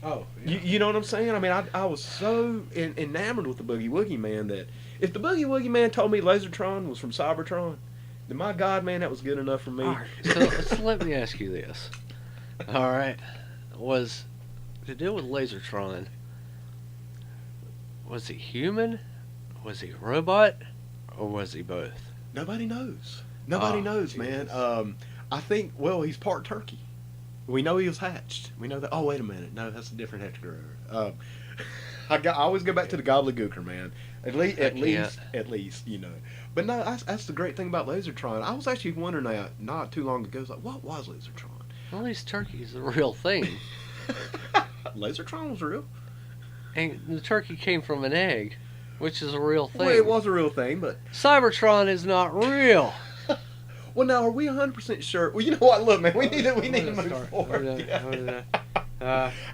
Oh, yeah. You know what I'm saying? I mean, I was so enamored with the Boogie Woogie Man that if the Boogie Woogie Man told me Lazor Tron was from Cybertron, then my God, man, that was good enough for me. All right, so let me ask you this. All right. To deal with Lazor Tron, was he human? Was he a robot? Or was he both? Nobody knows. Nobody knows, Jesus. man. I think, well, he's part turkey. We know he was hatched. We know that. Oh, wait a minute. No, that's a different Hector. I always go back to the Gobbledygooker, man. At least, you know. But no, that's the great thing about Lazor Tron. I was actually wondering that not too long ago. Like, what was Lazor Tron? Well, these turkeys are a real thing. Lazor Tron was real. And the turkey came from an egg, which is a real thing. Well, it was a real thing, but Cybertron is not real. Well, now, are we 100% sure? Well, you know what? Look, man, we need to move forward.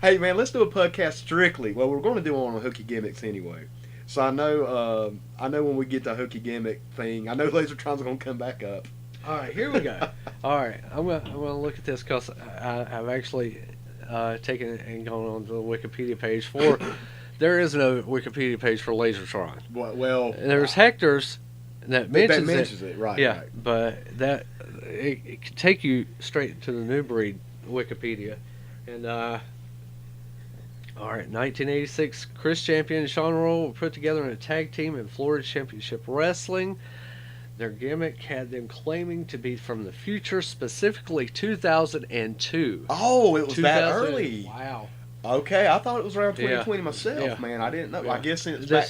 Hey, man, let's do a podcast strictly. Well, we're going to do one on hooky gimmicks anyway. So I know when we get to hooky gimmick thing, I know Lazor Tron's going to come back up. All right, here we go. All right, I'm gonna look at this because I've actually taken it and gone on to the Wikipedia page for. There is no Wikipedia page for Lazor Tron. Well, there's Hector's that mentions it, right? Yeah, right. but it can take you straight to the New Breed Wikipedia, and all right, 1986, Chris Champion and Sean Roll were put together in a tag team in Florida Championship Wrestling. Their gimmick had them claiming to be from the future, specifically 2002. Oh, it was that early. Wow. Okay, I thought it was around 2020 myself, man. I didn't know. Yeah. I guess it's back.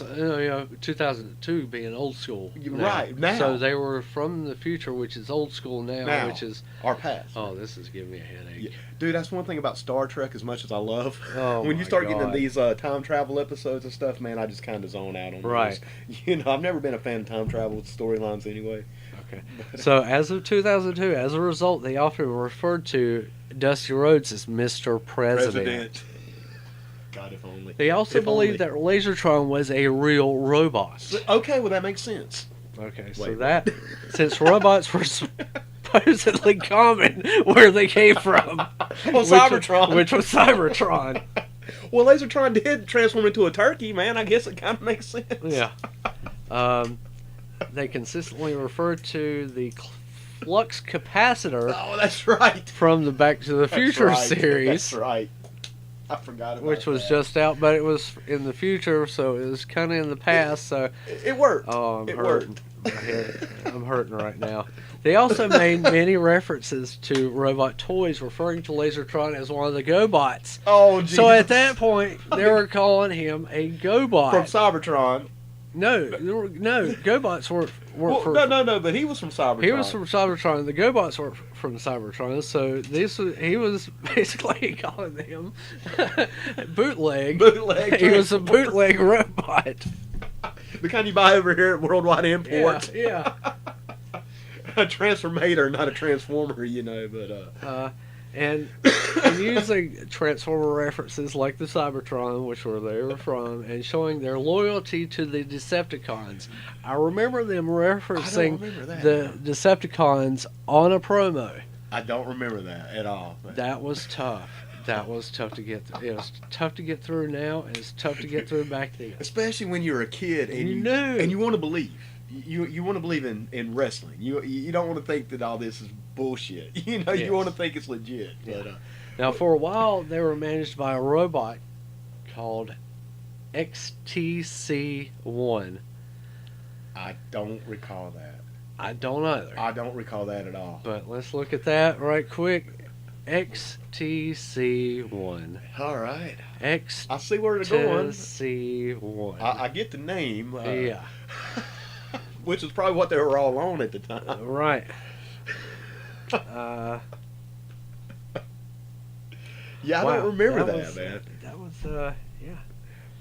2002 being old school. Right, now. So they were from the future, which is old school now. Which is our past. Oh, this is giving me a headache. Yeah. Dude, that's one thing about Star Trek, as much as I love. Oh, when you start getting in these time travel episodes and stuff, man, I just kind of zone out on right. those. You know, I've never been a fan of time travel storylines anyway. Okay. So as of 2002, as a result, they often referred to Dusty Rhodes as Mr. President. God, if only. They also believed that Lazor Tron was a real robot. Okay, well that makes sense. Okay, so that since robots were supposedly common where they came from, Cybertron, which was Cybertron. Well, Lazor Tron did transform into a turkey, man. I guess it kind of makes sense. Yeah. They consistently referred to the flux capacitor. Oh, that's right. From the Back to the Future series. That's right. I forgot about which was that. just out, but it was in the future, so it was kind of in the past. So it worked. Oh, it worked. I'm hurting right now. They also made many references to robot toys, referring to Lazor Tron as one of the GoBots. Oh, Jesus. So at that point, they were calling him a GoBot. From Cybertron. No, GoBots weren't No, but he was from Cybertron. He was from Cybertron. The GoBots were from Cybertron. So he was basically calling them bootleg. Bootleg. He was a bootleg robot. The kind you buy over here at Worldwide Import. Yeah. A transformator, not a transformer, but and using Transformer references like the Cybertron, which they were from, and showing their loyalty to the Decepticons. I remember them referencing the Decepticons on a promo. I don't remember that at all. That was tough. That was tough to get through. It was tough to get through now, and it's tough to get through back then. Especially when you're a kid and you want to believe. You want to believe in wrestling. You don't want to think that all this is bullshit. You want to think it's legit. Yeah. But, now, for a while, they were managed by a robot called XTC-1. I don't recall that. I don't either. I don't recall that at all. But let's look at that right quick. XTC-1. All right. XTC-1. I see where they're going. XTC-1. I get the name. Yeah. Which is probably what they were all on at the time. Right. Yeah, I don't remember that, man. That was, yeah.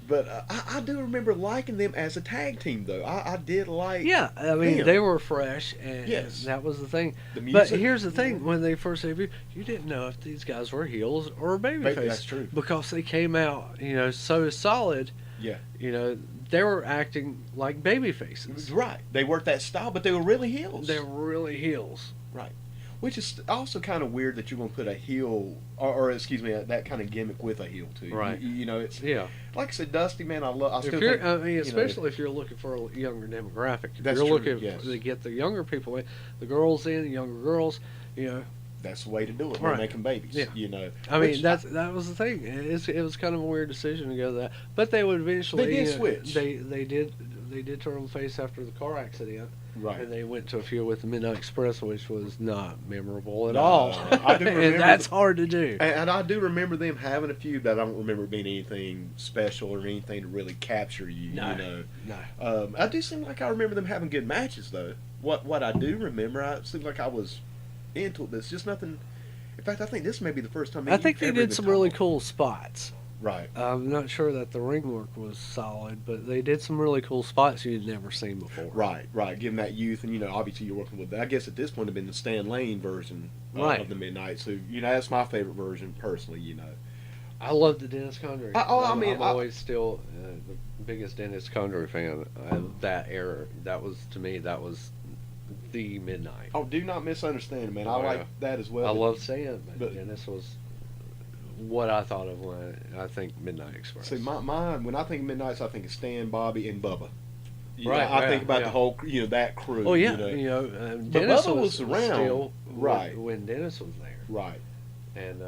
But I do remember liking them as a tag team, though. I did like. Yeah, I mean, them. they were fresh, and Yes. that was the thing. The music. But here's the thing: when they first debuted, you didn't know if these guys were heels or babyface. That's true. Because they came out, so solid. Yeah. They were acting like baby faces. Right. They worked that style, but they were really heels. They were really heels. Right. Which is also kind of weird that you're going to put a heel, or excuse me, that kind of gimmick with a heel too. Right. It's like I said, Dusty, man. I still think, especially if you're looking for a younger demographic. If That's you're true, looking yes. to get the younger people in, the girls in, the younger girls, that's the way to do it. Right. Making babies. Yeah. I mean, that was the thing. It was kind of a weird decision to go that, but they would eventually. They did switch. They did turn face after the car accident. Right. And they went to a feud with the Midnight Express, which was not memorable at all. I do remember and that's hard to do. And I do remember them having a feud, but I don't remember it being anything special or anything to really capture you. No. I do seem like I remember them having good matches, though. What I do remember, it seemed like I was into it, but it's just nothing. In fact, I think this may be the first time. I think they did some really cool spots. Right. I'm not sure that the ring work was solid, but they did some really cool spots you'd never seen before. Right. Given that youth, and obviously you're working with. I guess at this point, it'd been the Stan Lane version of the Midnight. So that's my favorite version personally. I love the Dennis Condrey. I'm always still the biggest Dennis Condrey fan of that era. That was the Midnight. Oh, do not misunderstand, man. I like that as well. I love Stan, but Dennis was what I thought of when I think Midnight Express. See, mine, when I think of Midnights, I think of Stan, Bobby, and Bubba. I think about the whole, that crew. Oh, yeah. But Dennis Bubba was around. Still right. When Dennis was there. Right. And,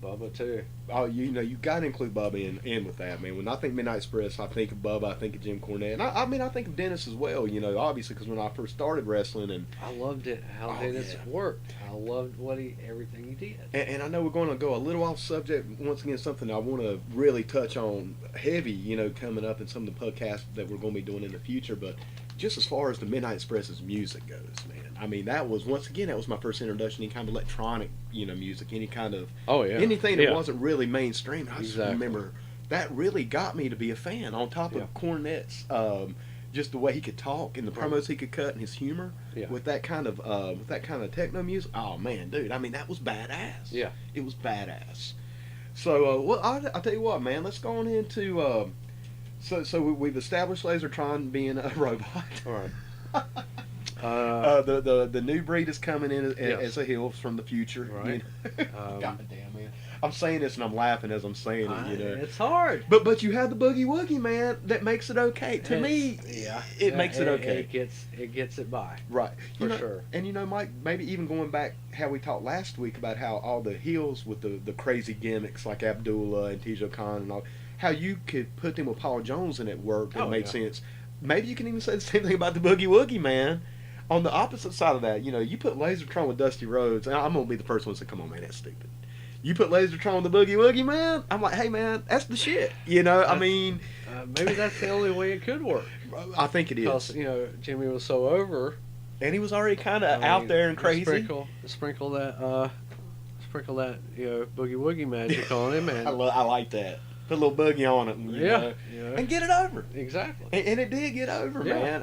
Bubba, too. Oh, you got to include Bubba in with that, man. When I think Midnight Express, I think of Bubba, I think of Jim Cornette. And I think of Dennis as well, obviously, because when I first started wrestling. And I loved it, how Dennis worked. I loved everything he did. And I know we're going to go a little off subject. Once again, something I want to really touch on heavy, coming up in some of the podcasts that we're going to be doing in the future. But just as far as the Midnight Express's music goes, man. I mean, that was my first introduction to any kind of electronic, music, any kind of anything that wasn't really mainstream. I just remember that really got me to be a fan. On top of Cornette's, just the way he could talk and the promos he could cut and his humor with that kind of techno music. Oh man, dude! I mean, that was badass. Yeah, it was badass. So, I'll tell you what, man. Let's go on into. So we've established Lazor Tron being a robot. All right. The new breed is coming in as a heel from the future. Right. God damn, man. I'm saying this and I'm laughing as I'm saying it. You know, It's hard. But you have the Boogie Woogie Man that makes it okay. To me, it makes it okay. It gets it by. Right. For sure. And Mike, maybe even going back how we talked last week about how all the heels with the crazy gimmicks like Abdullah and Tijo Khan and all, how you could put them with Paul Jones and it worked and made sense. Maybe you can even say the same thing about the Boogie Woogie Man. On the opposite side of that, you put Lazor Tron with Dusty Rhodes, and I'm gonna be the first one to say, "Come on, man, that's stupid." You put Lazor Tron with the Boogie Woogie Man, I'm like, "Hey, man, that's the shit." I mean, maybe that's the only way it could work. I think it is. Because Jimmy was so over, and he was already kind of out there and crazy. Sprinkle that Boogie Woogie magic on him, and I like that. Put a little boogie on it, and get it over. Exactly. And it did get over, man.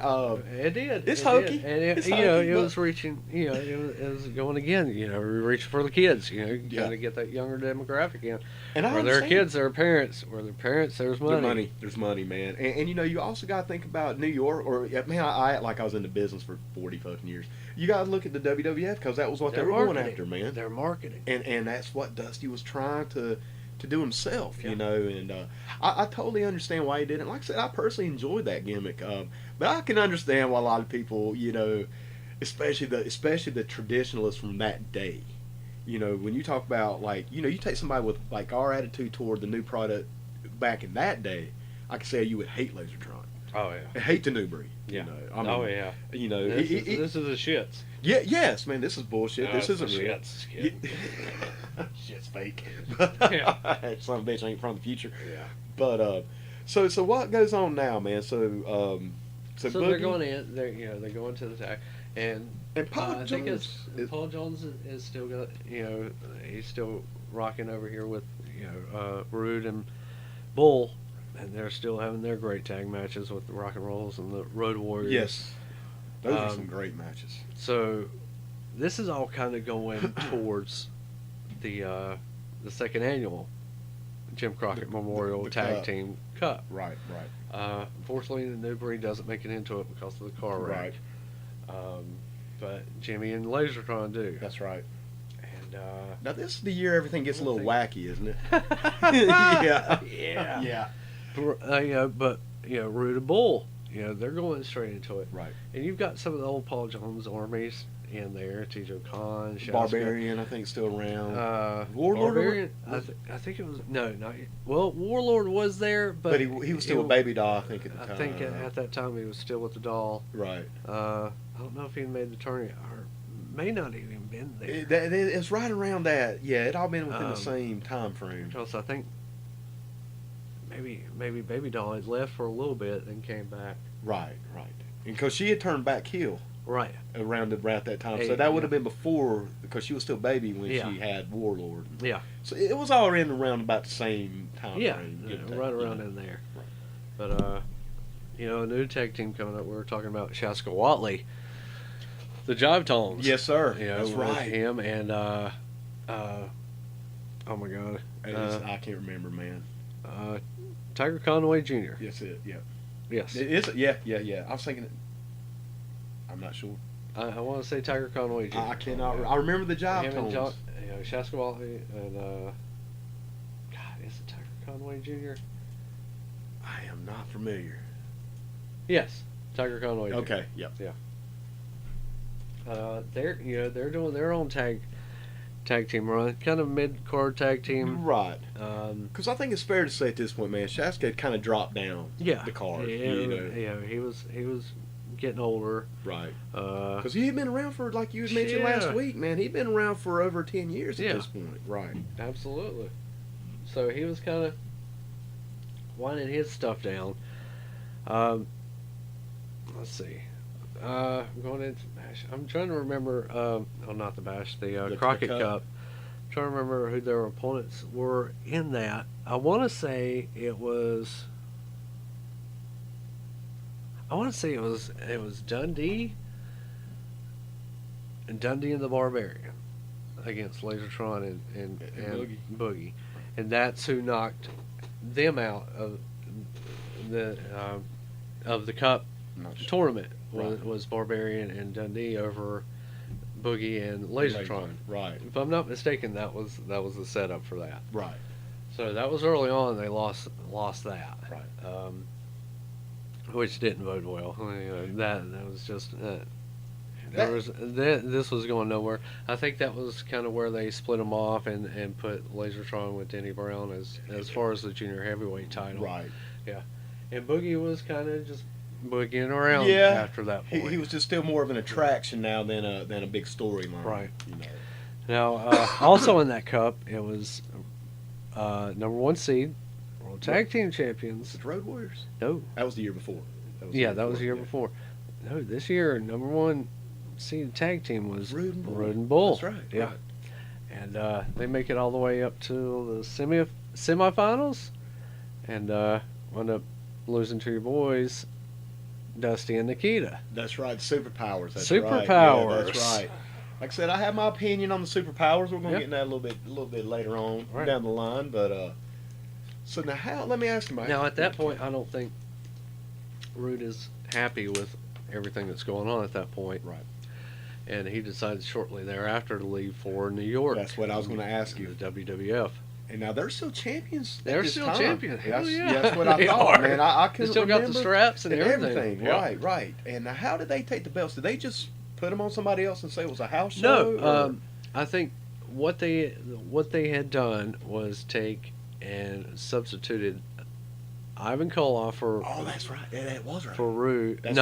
It did. It's hokey. And it was reaching. It was going again. Reaching for the kids. Got to get that younger demographic in. And where their kids, their parents. Where their parents, there's money. There's money, man. And you also got to think about New York. Or man, I act like I was in the business for 40 fucking years. You got to look at the WWF because that was what they were going after, man. They're marketing. And that's what Dusty was trying to do himself, and I totally understand why he did it. Like I said, I personally enjoyed that gimmick, but I can understand why a lot of people, especially the traditionalists from that day, when you talk about you take somebody with like our attitude toward the new product back in that day, I could say you would hate Lazor Tron. Oh yeah. I hate the new breed. Yeah. This is the shits. Yeah. Yes, man. This is bullshit. This isn't real. Shit's fake. Some bitch ain't from the future. Yeah. But so what goes on now, man? So they're going in. They're going to the tag, and Paul Jones. Paul Jones is still got. He's still rocking over here with Rude and Bull. And they're still having their great tag matches with the Rock and Rolls and the Road Warriors. Yes. Those are some great matches. So, this is all kind of going towards the second annual Jim Crockett Memorial Tag Team Cup. Right. Unfortunately, the new breed doesn't make it into it because of the car wreck. Right. But Jimmy and Lazor Tron do. That's right. And now this is the year everything gets a little wacky, isn't it? Yeah. But Rude and Bull, they're going straight into it. Right. And you've got some of the old Paul Jones armies in there. Tijo Khan, Barbarian, I think, still around. Warlord. Barbarian, I think it was not yet. Well, Warlord was there, but he was still a baby doll. I think at the time. I think at that time he was still with the doll. Right. I don't know if he made the tournament or may not even been there. It's right around that. Yeah, it all been within the same time frame. Because I think. Maybe Baby Doll had left for a little bit and came back. Right. And because she had turned back heel. Right. Around that time. So that would have been before, because she was still baby when she had Warlord. Yeah. So it was all in around about the same time frame. Right around in there. Right. But, a new tag team coming up. We were talking about Shaska Watley. The Jive Tones. Yes, sir. That's right. Him and, oh my God. I can't remember, man. Tiger Conway Jr. Yes, yeah. Yes. It is. Yeah. I was thinking. I'm not sure. I want to say Tiger Conway Jr. I cannot. I remember the Jive Tones. Shaska Watley and God, is it Tiger Conway Jr.? I am not familiar. Yes, Tiger Conway Jr. Okay. Yep. Yeah. They're doing their own tag team run, kind of mid-card tag team. Right. Because I think it's fair to say at this point, man, Shaska had kind of dropped down the card. Yeah, he was getting older. Right. Because he had been around for, like you had mentioned last week, man, he'd been around for over 10 years at this point. Right. Absolutely. So he was kind of winding his stuff down. Let's see. Going into Bash. I'm trying to remember. Not the Bash. The Crockett Cup. I'm trying to remember who their opponents were in that. I want to say it was. It was Dundee. And Dundee and the Barbarian against Lazor Tron and Boogie. And that's who knocked them out of the Cup tournament. Was Barbarian and Dundee over Boogie and Lazor Tron. Right. If I'm not mistaken, that was the setup for that. Right. So that was early on. They lost that. Right. Which didn't bode well. I mean, that was just this was going nowhere. I think that was kind of where they split them off and put Lazor Tron with Denny Brown as far as the junior heavyweight title. Right. Yeah. And Boogie was kind of just boogieing around after that point. He was just still more of an attraction now than a big storyline. Right. You know. Now, also in that cup, it was number 1 seed, World Tag Team Champions. The Road Warriors? No. That was the year before. That was the year before. No, this year, number 1 seed tag team was Rude and Bull. That's right. Yeah. Right. And they make it all the way up to the semifinals and wound up losing to your boys, Dusty and Nikita. That's right. Superpowers. That's Superpowers. Right. Yeah, that's right. Like I said, I have my opinion on the superpowers. We're going to Yep. get into that a little bit later on Right. down the line. But so now, let me ask you, Mike. Now, at that point, I don't think Rude is happy with everything that's going on at that point. Right. And he decided shortly thereafter to leave for New York. That's what I was going to ask you. The WWF. And now they're still champions. They're at this still time. champions. Hell That's, yeah. that's what I They thought, are. man. I They couldn't still got the remember. straps and everything. Yeah. Right, right. And now how did they take the belts? Did they just put them on somebody else and say it was a house No, show? I think what they had done was take and substituted Ivan Koloff for Oh, that's right. Yeah, that was right. for Rude. That's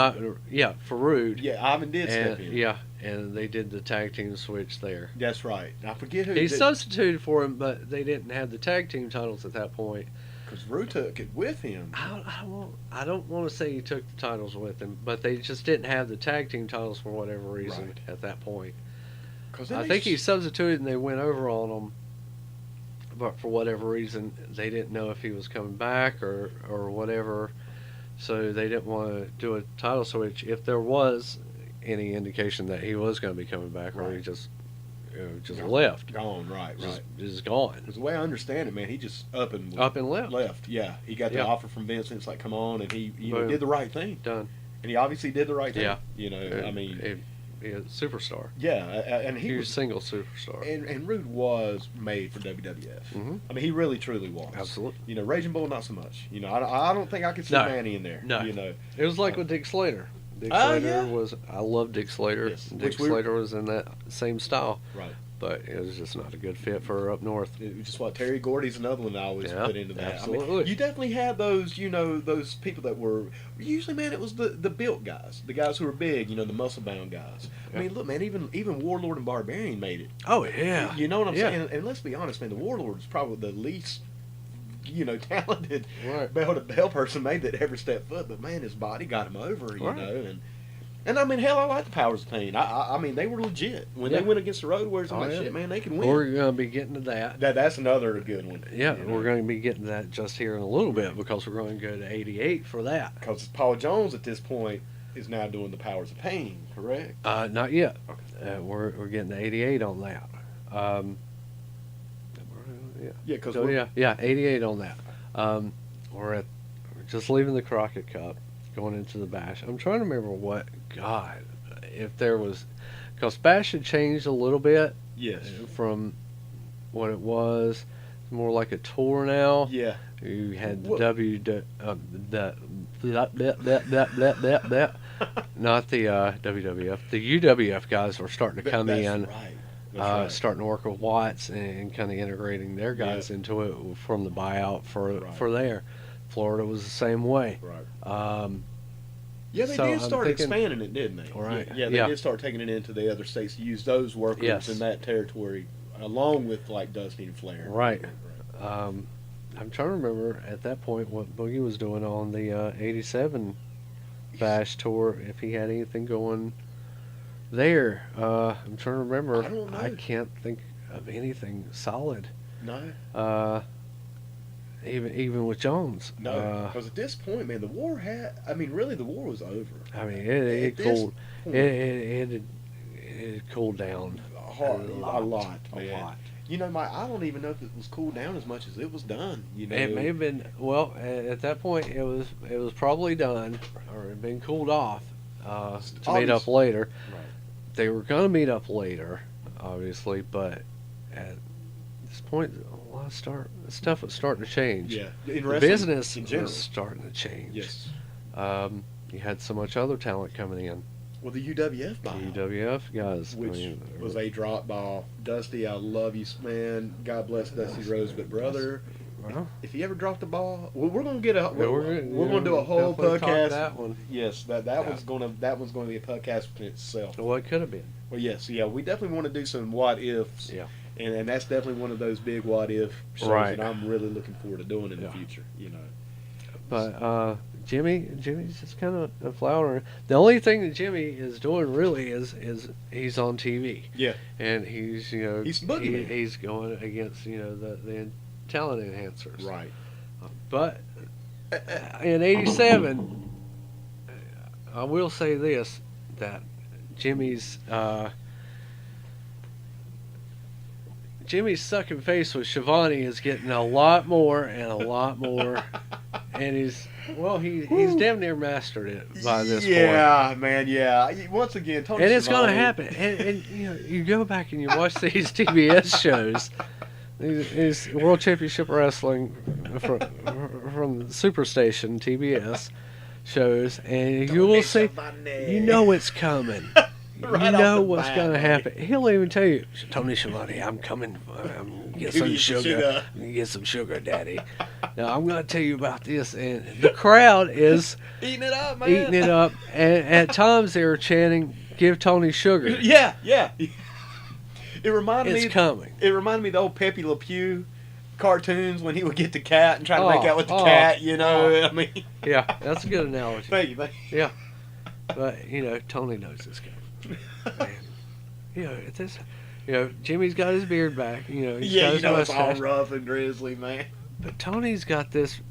For Rude. Yeah, Ivan did step in. Yeah, and they did the tag team switch there. That's right. I forget who He did. substituted for him, but they didn't have the tag team titles at that point. Because Rue took it with him. I don't want to say he took the titles with him, but they just didn't have the tag team titles for whatever reason Right. at that point. 'Cause I think he substituted and they went over on him, but for whatever reason they didn't know if he was coming back or whatever, so they didn't want to do a title switch if there was any indication that he was going to be coming back, or he Right. just left. Gone, right. Just gone. Because the way I understand it, man, he just up and left. Left, yeah. He got the Yeah. offer from Vince, and it's like, come on, and he Boom. did the right thing. Done. And he obviously did the right thing. Yeah. You know, I mean, superstar. yeah, and he Huge was, single superstar. and Rude was made for WWF. Mhm. I mean, he really, truly was. Absolutely. You know, Raging Bull, not so much. You know, I don't think I could see No. Manny in there. No. You know, It was like with Dick Slater. Dick Oh, Slater yeah. was. I love Dick Slater. Yes, Dick which we- Slater was in that same style, right. but it was just not a good fit for up north. It was just what Terry Gordy's another one I always Yeah, put into that. I mean, absolutely. you definitely had those, you know, those people that were usually, man. It was the built guys, the guys who were big, you know, the muscle bound guys. Yeah. I mean, look, man, even Warlord and Barbarian made it. Oh yeah. You know what I'm Yeah. saying? And let's be honest, man, the Warlord is probably the least, you know, talented Right. bell to bell person made that ever stepped foot. But man, his body got him over, you Right. know, and I mean, hell, I like the Powers of Pain. I mean, they were legit when they Yeah. went against the Road Warriors. I'm Oh, like, yeah. shit, man, they can win. We're gonna be getting to that. That's another good one. Yeah, you know? we're going to be getting to that just here in a little bit because we're going to go to '88 for that. Because Paul Jones at this point is now doing the Powers of Pain, correct? Not yet. Okay. We're getting to '88 on that. Yeah. Yeah, because So yeah, '88 on that. We're just leaving the Crockett Cup, going into the Bash. I'm trying to remember if there was, because Bash had changed a little bit yes, from what it was. It's more like a tour now. yeah, You had the What- not the WWF. The UWF guys were starting to come That's in, right. That's right. starting to work with Watts and kind of integrating their guys into it from the buyout for there. Florida was the same way. Right. Yeah, they so did I'm start thinking- expanding it, didn't they? Right. Yeah, they Yeah. did start taking it into the other states to use those workers Yes. in that territory, along with like Dusty and Flair. Right. I'm trying to remember at that point what Boogie was doing on the '87 Bash tour, if he had anything going there. I'm trying to remember. I don't know. I can't think of anything solid. No, Even with Jones. no, because at this point, man, the war had. I mean, really, the war was over. I mean, At it this cooled. point- It had cooled down A lot, a man. lot. You know, I don't even know if it was cooled down as much as it was done. You know, It may have been at that point. It was probably done or it had been cooled off. It's made up later. Right. they were going to meet up later, obviously, but at this point, a lot of stuff was starting to change. Yeah, The in wrestling, business in general. was starting to change. Yes. You had so much other talent coming in. Well, the UWF buyout, UWF guys, which was a drop ball. Dusty, I love you, man. God bless Dusty Rose, but brother, well, if he ever dropped the ball, well, we're gonna get a yeah, we're gonna do a whole definitely talk podcast. That one. Yes, that one's gonna be a podcast in itself. Well, it could have been. Well, yes, yeah, we definitely want to do some what ifs. Yeah. And that's definitely one of those big what if shows Right. that I'm really looking forward to doing in the Yeah. future. You know. But Jimmy's just kind of a flower. The only thing that Jimmy is doing really is he's on TV. Yeah. And he's He's Boogie Man. he's going against the talent enhancers. Right. But in '87, I will say this, that Jimmy's sucking face with Shivani is getting a lot more and a lot more, and he's damn near mastered it by this point. Yeah, man. Yeah. Once again, Tony. And it's going to Schiavone- happen. And you go back and you watch these TBS shows, these World Championship Wrestling from the Superstation TBS shows, and you will see, you know it's coming. Right You off know the what's bat, going to man. happen. He'll even tell you, Tony Schiavone, I'm coming. Get Give some you some sugar. Get some sugar, Daddy. Now I'm going to tell you about this, and the crowd is Eating it up, man. eating it up, and at times they were chanting, "Give Tony sugar." Yeah, yeah. It reminded It's me. coming. It reminded me of the old Pepe Le Pew cartoons when he would get the cat and try to make Oh, out with the oh, cat. You know, oh. I mean. Yeah, that's a good analogy. Thank you. Yeah, but Tony knows this guy. And, this. Jimmy's got his beard back. He's Yeah, got his it's all mustache. rough and grizzly, man. But Tony's got this.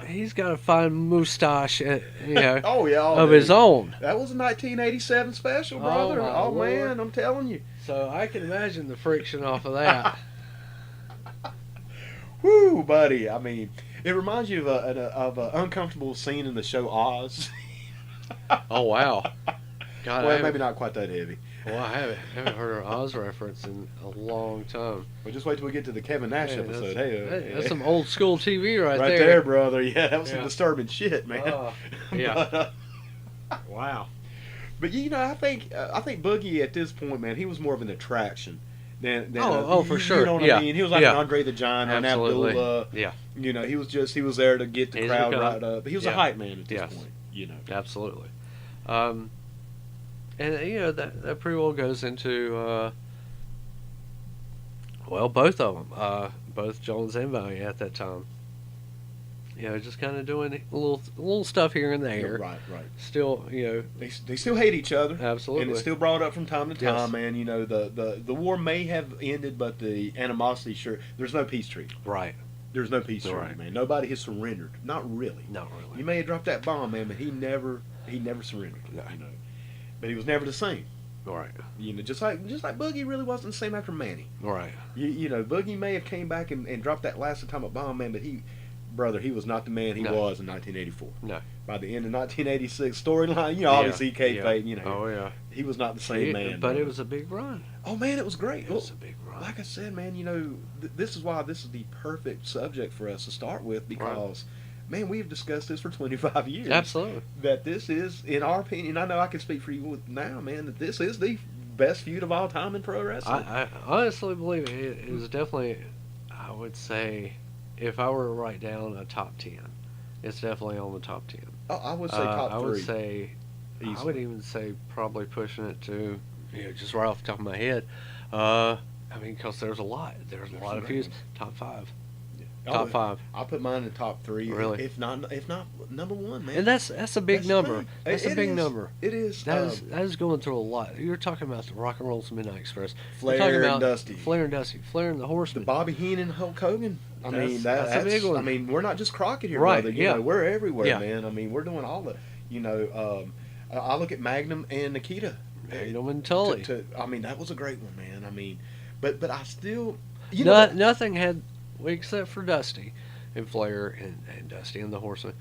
He's got a fine mustache, Oh yeah, of his own. That was a 1987 special, brother. my Oh, Lord. man, I'm telling you. So I can imagine the friction off of that. Woo, buddy. I mean, it reminds you of an uncomfortable scene in the show Oz. Oh wow! God, Well, maybe not quite that heavy. Well, I haven't heard an Oz reference in a long time. Well, just wait till we get to the Kevin Nash Hey, episode. that's some old school TV right right there. there, brother. Yeah, that was some Yeah. disturbing shit, man. Yeah. But, Wow. but I think Boogie at this point, man, he was more of an attraction than for sure. You know what Yeah. I mean? He was like Yeah. an Andre the Giant or an Absolutely. Abdullah. Yeah. He was there to get the He's crowd become- right up. He was a yeah. hype man at this Yes. point. Absolutely. And that pretty well goes into both of them, both Jones and Valiant at that time. Just kind of doing little stuff here and there. Right. Still, They still hate each other. absolutely. And it's still brought up from time to Yes. time, man. The war may have ended, but the animosity, sure. There's no peace treaty. right. There's no peace treaty, Right. man. Nobody has surrendered. Not really. Not really. You may have dropped that bomb, man, but he never surrendered. No. But he was never the same. Right. Just like Boogie really wasn't the same after Manny. Right. Boogie may have came back and dropped that last atomic bomb, man, but he was not the man he No. was in 1984. No. By the end of 1986 storyline, obviously kayfabe, Oh yeah. he was not the same man. But brother. it was a big run. Oh man, it was great. It was a big run. Like I said, man, this is why this is the perfect subject for us to start with because, man, we've discussed this for 25 years. Absolutely. That this is, in our opinion, I know I can speak for you now, man, that this is the best feud of all time in pro wrestling. I honestly believe it is definitely, I would say, if I were to write down a top 10, it's definitely on the top 10. Oh, I would say top I three. would say, I Easily. would even say probably pushing it to, just right off the top of my head. Because there's a lot. There's a lot of some feuds. great Top 5. Oh, Top 5. I'll put mine in the top three. Really? If not number one, man. And that's a big That's the number. thing. That's a It big is. number. It is. That is going through a lot. You're talking about the Rock and Roll's Midnight Express. Flair You're talking and about Dusty. Flair and Dusty. Flair and the The Horsemen. Bobby Heenan, Hulk Hogan. I That's- mean, that's a big one. I mean, we're not just Crockett here, Right, brother. yeah. We're everywhere, Yeah. man. I mean, we're doing all the, I look at Magnum and Nikita. Magnum and Tully. I mean, that was a great one, man. I mean, but I still, Nothing had, except for Dusty and Flair and Dusty and the Horsemen.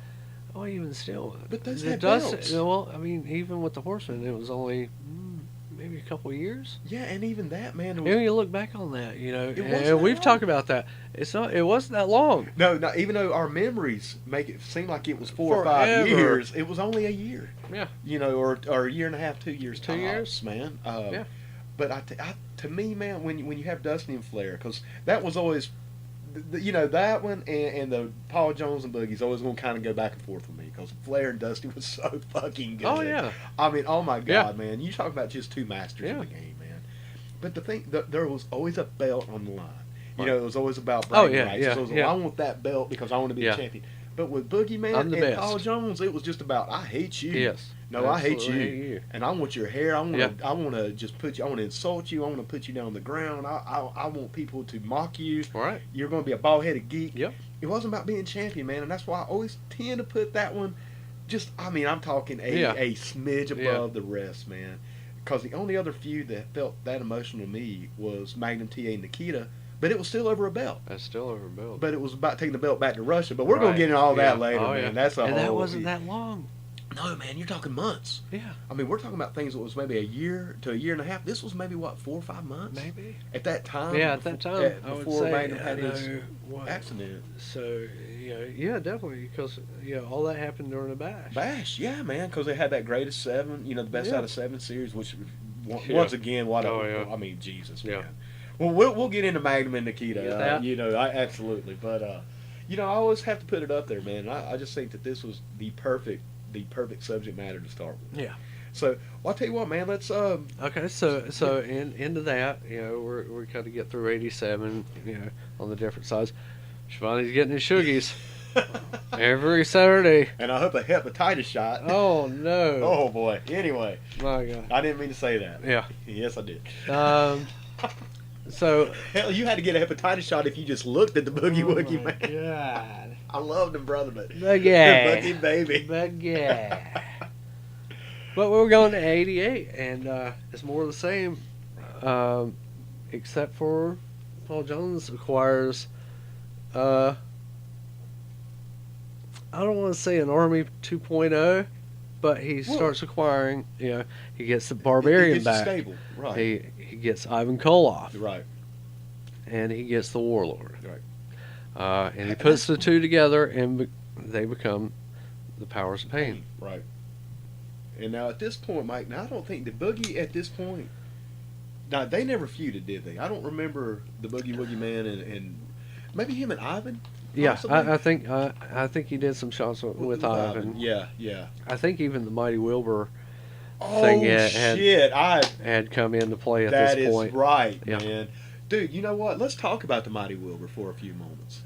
Oh, even still. But those the had Dusty, belts. well, I mean, even with the Horsemen, it was only maybe a couple of years. Yeah, and even that, man. You know, you look back on that, wasn't and that we've long. talked about that. It wasn't that long. No, even though our memories make it seem like it was 4 or 5 Forever. years, it was only a year. Yeah. Or a year and a half, 2 years. 2 years, man. Yeah. But to me, man, when you have Dusty and Flair, because that was always, that one and the Paul Jones and Boogie's always going to kind of go back and forth with me because Flair and Dusty was so fucking good. Oh yeah. I mean, oh my God, Yeah. man! You talk about just two masters Yeah. in the game, man. But the thing, there was always a belt on the line. Right. It was always about Oh, bragging yeah, rights. yeah, So it was, yeah. I want that belt because I want to be Yeah. a champion. But with Boogie Man I'm the and best. Paul Jones, it was just about I hate you. Yes. No, I hate Absolutely you. And I want your hair. I want Yeah. to. I want to just put you. I want to insult you. I want to put you down on the ground. I want people to mock you. All right. You're going to be a bald-headed geek. Yep. It wasn't about being champion, man, and that's why I always tend to put that one. Just, I mean, I'm talking a smidge above the rest, man. Because the only other feud that felt that emotional to me was Magnum TA and Nikita, but it was still over a belt. That's still over belt. But it was about taking the belt back to Russia. But we're going Right. to get into all that Yeah. later, Oh, man. yeah. That's a And whole. that wasn't that long. No, man, you're talking months. Yeah. I mean, we're talking about things that was maybe a year to a year and a half. This was maybe, what, 4 or 5 months? Maybe. At that time? Yeah, at that time. I would before say, Magnum had I his know what- accident. So, yeah, definitely, because, all that happened during the bash. Bash, yeah, man, because they had that greatest seven, the best Yeah. out of 7 series, which Yeah. once again, what Oh, yeah. I mean, Jesus, Yeah. man. Well, we'll get into Magnum and Nikita, You get that? I absolutely, but I always have to put it up there, man. I just think that this was the perfect subject matter to start with. Yeah. So, I'll tell you what, man. Let's Okay, so into that, we're kind of get through 87, on the different sides. Shivani's getting his shoogies every Saturday. and I hope a hepatitis shot. Oh no! Oh boy. Anyway, My God. I didn't mean to say that. Yeah. Yes, I did. So. Hell, you had to get a hepatitis shot if you just looked at the Boogie Woogie Man. God. I loved him, brother, but Boogie. Boogie baby. Boogie. But we're going to 88, and it's more of the same, except for Paul Jones acquires, I don't want to say an Army 2.0, but he starts acquiring, he gets the Barbarian It's back. stable, right? He gets Ivan Koloff, Right. and he gets the Warlord. Right. And he puts the two together, and they become the Powers of Pain. Right. And now at this point, Mike, I don't think the Boogie at this point. Now they never feuded, did they? I don't remember the Boogie Woogie Man and maybe him and Ivan. Yeah, possibly? I think he did some shots with Ivan. Yeah, yeah. I think even the Mighty Wilbur Oh thing shit! had come into play at That this is point. right, Yeah. man. Dude, you know what? Let's talk about the Mighty Wilbur for a few moments.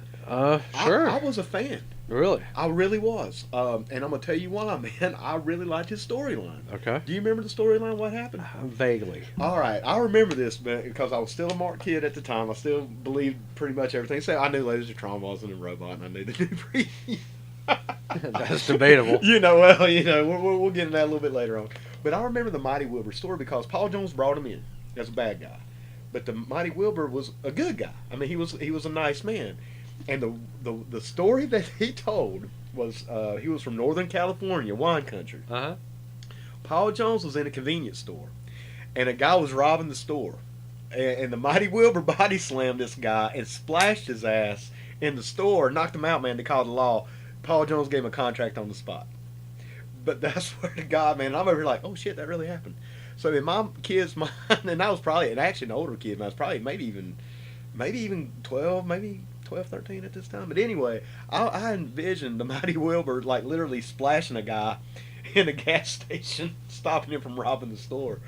Sure. I was a fan. Really? I really was. And I'm gonna tell you why, man. I really liked his storyline. Okay. Do you remember the storyline? What happened? Vaguely. All right, I remember this, man, because I was still a Mark kid at the time. I still believed pretty much everything. So I knew Lazor Tron wasn't a robot, and I knew the new breed. That's debatable. We'll get into that a little bit later on. But I remember the Mighty Wilbur story because Paul Jones brought him in as a bad guy, but the Mighty Wilbur was a good guy. I mean, he was a nice man, and the story that he told was he was from Northern California, wine country. Uh-huh. Paul Jones was in a convenience store, and a guy was robbing the store, and the Mighty Wilbur body slammed this guy and splashed his ass in the store, knocked him out, man. They called the law. Paul Jones gave him a contract on the spot. But that's where to God, man. I'm over here like, oh shit, that really happened. So in my kid's mind, and I was probably an older kid, I was probably maybe even 12, maybe 12, 13 at this time. But anyway, I envisioned the Mighty Wilbur like literally splashing a guy in a gas station, stopping him from robbing the store.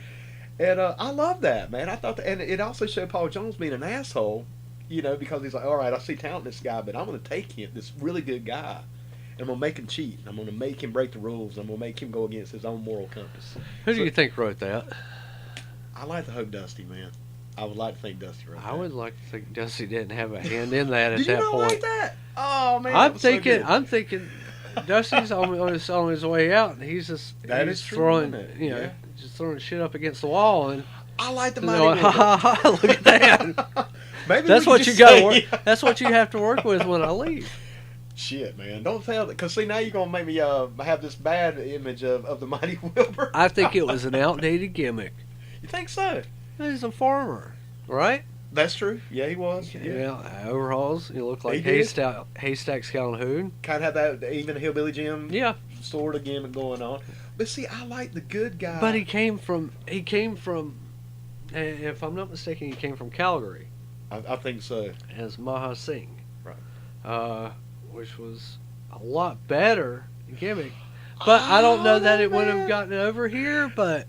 And I love that, man. I thought that, and it also showed Paul Jones being an asshole, because he's like, all right, I see talent in this guy, but I'm going to take him, this really good guy, and I'm going to make him cheat. I'm going to make him break the rules. I'm going to make him go against his own moral compass. Who do you think wrote that? I like to hope Dusty, man. I would like to think Dusty wrote that. I would like to think Dusty didn't have a hand in that at Did that you not point. like that? Oh man, I'm thinking Dusty's on his way out, and he's throwing, isn't it? just throwing shit up against the wall, and I like the going, Mighty ha ha Wilbur. ha! Look at that. Maybe That's we what could you just got. say- That's what you have to work with when I leave. Shit, man, don't tell that, because see now you're gonna make me have this bad image of the Mighty Wilbur. I think it was an outdated gimmick. You think so? He's a farmer, right? That's true. Yeah, he was. Yeah, overalls. You look like He did. Haystacks Calhoun. Kind of have that even Hillbilly Jim Yeah, sort of gimmick going on. But see, I like the good guy. but he came from. If I'm not mistaken, he came from Calgary I think so. as Maha Singh. Right. Which was a lot better gimmick. But I don't know that it would have gotten over here. But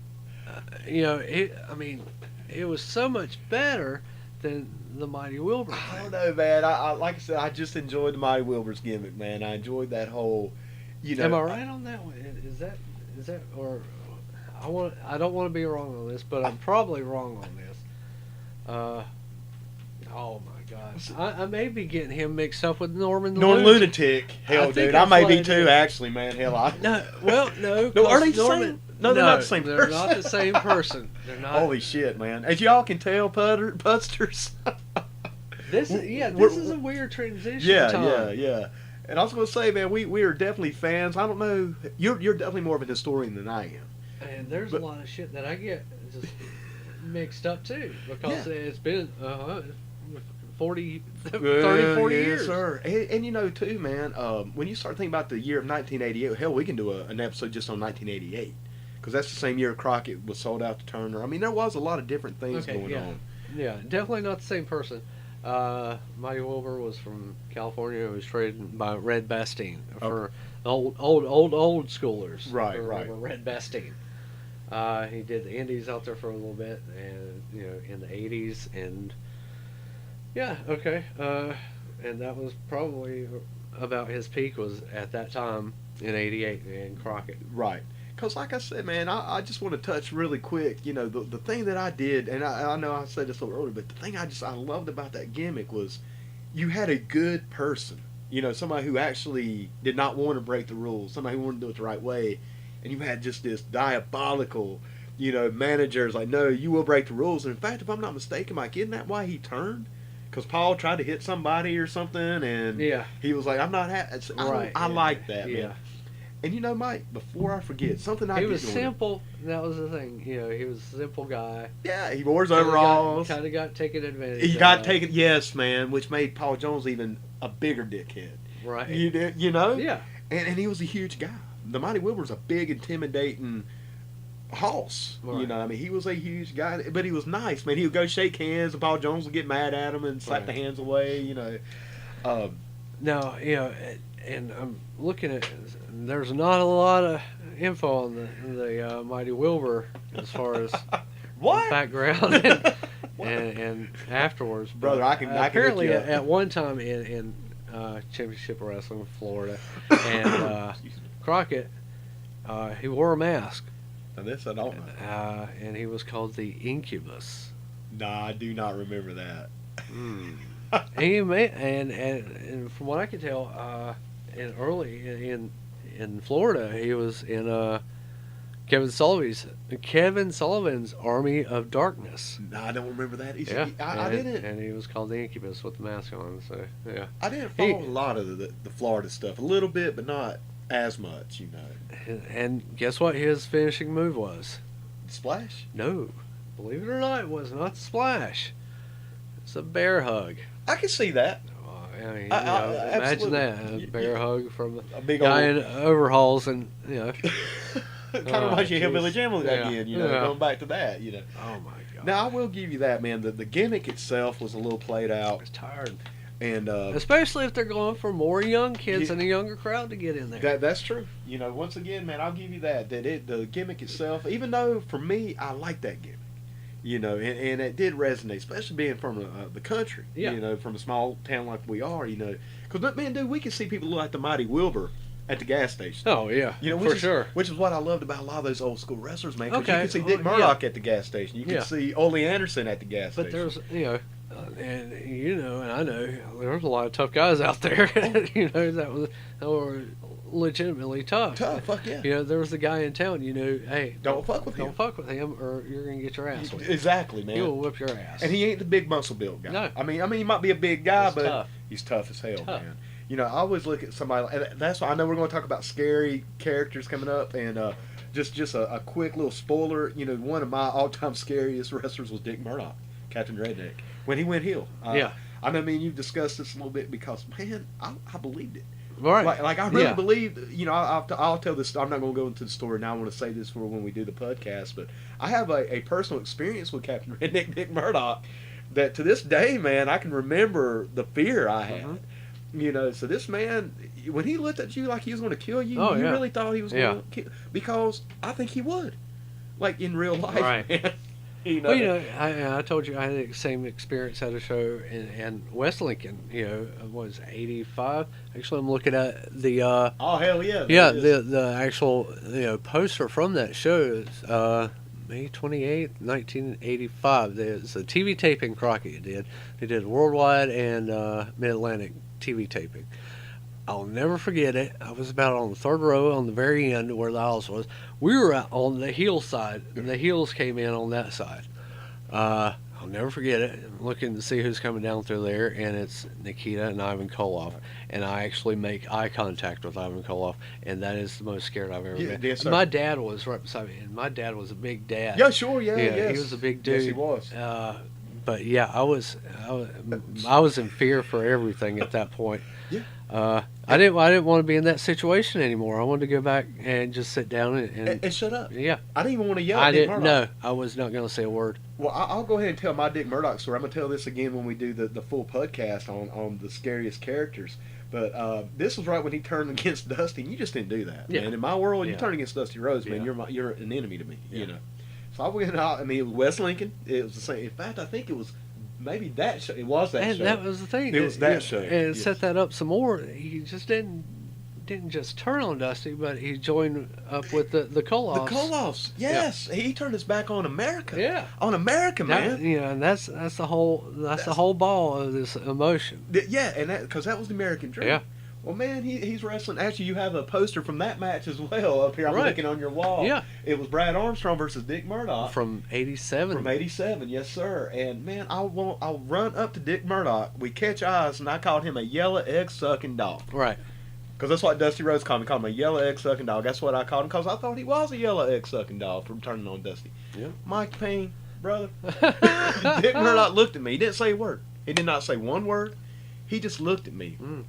it was so much better than the Mighty Wilbur. I don't know, man. I like I said, I just enjoyed the Mighty Wilbur's gimmick, man. I enjoyed that whole, Am I right on that one? Is that or I don't want to be wrong on this, but I'm probably wrong on this. Oh my gosh, I may be getting him mixed up with Norman Lunatic. Hell, think dude, that's I may what be it too. is. Actually, man. Hell, No, well, no. No, are they the Norman, same? No, they're not the same They're person. not the same person. They're not. Holy shit, man! As y'all can tell, pudsters. This is a weird transition time. Yeah. And I was going to say, man, we are definitely fans. I don't know. You're definitely more of an historian than I am. And there's a lot of shit that I get just mixed up too because it's been 40 years. Sir. And too, man, when you start thinking about the year of 1988, hell, we can do an episode just on 1988 because that's the same year Crockett was sold out to Turner. I mean, there was a lot of different things going on. Yeah, definitely not the same person. Mighty Wilbur was from California. He was traded by Red Bastien for old schoolers. Right. Red Bastien. He did the Indies out there for a little bit, and in the '80s, and and that was probably about his peak was at that time in '88 in Crockett. Right. Because like I said, man, I just want to touch really quick, the thing that I did, and I know I said this a little earlier, but the thing I loved about that gimmick was you had a good person, somebody who actually did not want to break the rules, somebody who wanted to do it the right way, and you had just this diabolical, managers like, no, you will break the rules, and in fact, if I'm not mistaken, Mike, isn't that why he turned? Because Paul tried to hit somebody or something, and he was like, I'm not happy. Right. I like that, Yeah. man. And Mike, before I forget, something He was simple. That was the thing. He was a simple guy. Yeah, he wore his overalls. Kind of got taken advantage. He got taken, yes, man, which made Paul Jones even a bigger dickhead. Right. Yeah. And he was a huge guy. The Mighty Wilbur was a big, intimidating hoss. Right. He was a huge guy, but he was nice, man. He would go shake hands, and Paul Jones would get mad at him and slap the hands away. Now, and I'm looking at. There's not a lot of info on the Mighty Wilbur as far as what background and afterwards. Brother, I can apparently hook you up. at one time in Championship Wrestling in Florida, and Crockett, he wore a mask. Now this I don't know. And he was called the Incubus. Nah, I do not remember that. And from what I can tell, in Florida, he was in Kevin Sullivan's Army of Darkness. No, I don't remember that. I didn't. And he was called the Incubus with the mask on. So yeah, I didn't follow a lot of the Florida stuff. A little bit, but not as much. And guess what? His finishing move was Splash. No, believe it or not, it was not the splash. It's a bear hug. I can see that. I mean, absolutely. imagine that, a bear hug from a big guy old in overalls, and kind of reminds you of Hillbilly Jim again. Going back to that. Oh my god! Now I will give you that, man. The gimmick itself was a little played out. I was tired, and especially if they're going for more young kids and a younger crowd to get in there. That's true. Once again, man, I'll give you that. The gimmick itself, even though for me, I like that gimmick. And it did resonate, especially being from the country. From a small town like we are. Because man, dude, we can see people like the Mighty Wilbur at the gas station. Oh yeah, for sure. Which is what I loved about a lot of those old school wrestlers, man. Because you can see Dick Murdoch at the gas station. You can see Ole Anderson at the gas station. But there's and I know there's a lot of tough guys out there. that were legitimately tough. Fuck yeah. There was a guy in town. Hey, don't fuck with him. Don't fuck with him, or you're gonna get your ass whipped. Exactly, man. He'll whip your ass. And he ain't the big muscle built guy. No. I mean, he might be a big guy, but tough. He's tough as hell, man. I always look at somebody, and that's why I know we're going to talk about scary characters coming up, and just a quick little spoiler. You know, one of my all-time scariest wrestlers was Dick Murdoch, Captain Redneck, when he went heel. Yeah. I know, me and you've discussed this a little bit because, man, I believed it. Right. Like I really Yeah. believed. You know, I'll tell this. I'm not going to go into the story now. I want to say this for when we do the podcast, but I have a personal experience with Captain Redneck Dick Murdoch that to this day, man, I can remember the fear I had. Mhm. You know, so this man, when he looked at you like he was going to kill you, Oh, you yeah. really thought he was going to kill, because I think he would, like in real life, Right. man. You know, Well, you know, I told you I had the same experience at a show in West Lincoln. You know, it was 85. Actually, I'm looking at the oh hell yeah, yeah, there it is. the actual poster from that show is May 28th, 1985. There's a TV taping Crockett did. They did worldwide and Mid-Atlantic TV taping. I'll never forget it. I was about on the third row on the very end where the aisles was. We were out on the heel side, and the heels came in on that side. I'll never forget it. I'm looking to see who's coming down through there, and it's Nikita and Ivan Koloff. And I actually make eye contact with Ivan Koloff, and that is the most scared I've ever been. Yes, sir. My dad was right beside me, and my dad was a big dad. Yeah, sure, yeah, Yeah, yes. he was a big dude. Yes, he was. But yeah, I was in fear for everything at that point. Yeah. I didn't want to be in that situation anymore. I wanted to go back and just sit down And shut up. yeah. I didn't even want to yell I at Dick didn't Murdoch. know. I was not going to say a word. Well, I'll go ahead and tell my Dick Murdoch story. I'm going to tell this again when we do the full podcast on the scariest characters. But this was right when he turned against Dusty, and you just didn't do that, Yeah. man. In my world, you Yeah. turn against Dusty Rhodes, man. Yeah. You're an enemy to me, Yeah. you know. So I went out. I mean, it was West Lincoln. It was the same. In fact, I think it was maybe that show. It was that And show. that was the thing. It was that Yeah, show, And yes. set that up some more. He just didn't just turn on Dusty, but he joined up with the Koloffs. The Koloffs, yes. He turned his back on America. Yeah. On America, That, man. and that's the whole the whole ball of this emotion. Yeah, and because that was the American dream. Yeah. Well, man, he's wrestling. Actually, you have a poster from that match as well up here. I'm Right. looking on your wall. Yeah. It was Brad Armstrong versus Dick Murdoch From '87. from '87. Yes, sir. And man, I'll run up to Dick Murdoch. We catch eyes, and I called him a yellow egg sucking dog. Right. Because that's what Dusty Rhodes called me. He called him a yellow egg sucking dog. That's what I called him because I thought he was a yellow egg sucking dog from turning on Dusty. Yeah. Mike Payne, brother. Dick Murdoch looked at me. He didn't say a word. He did not say one word. He just looked at me. Mm.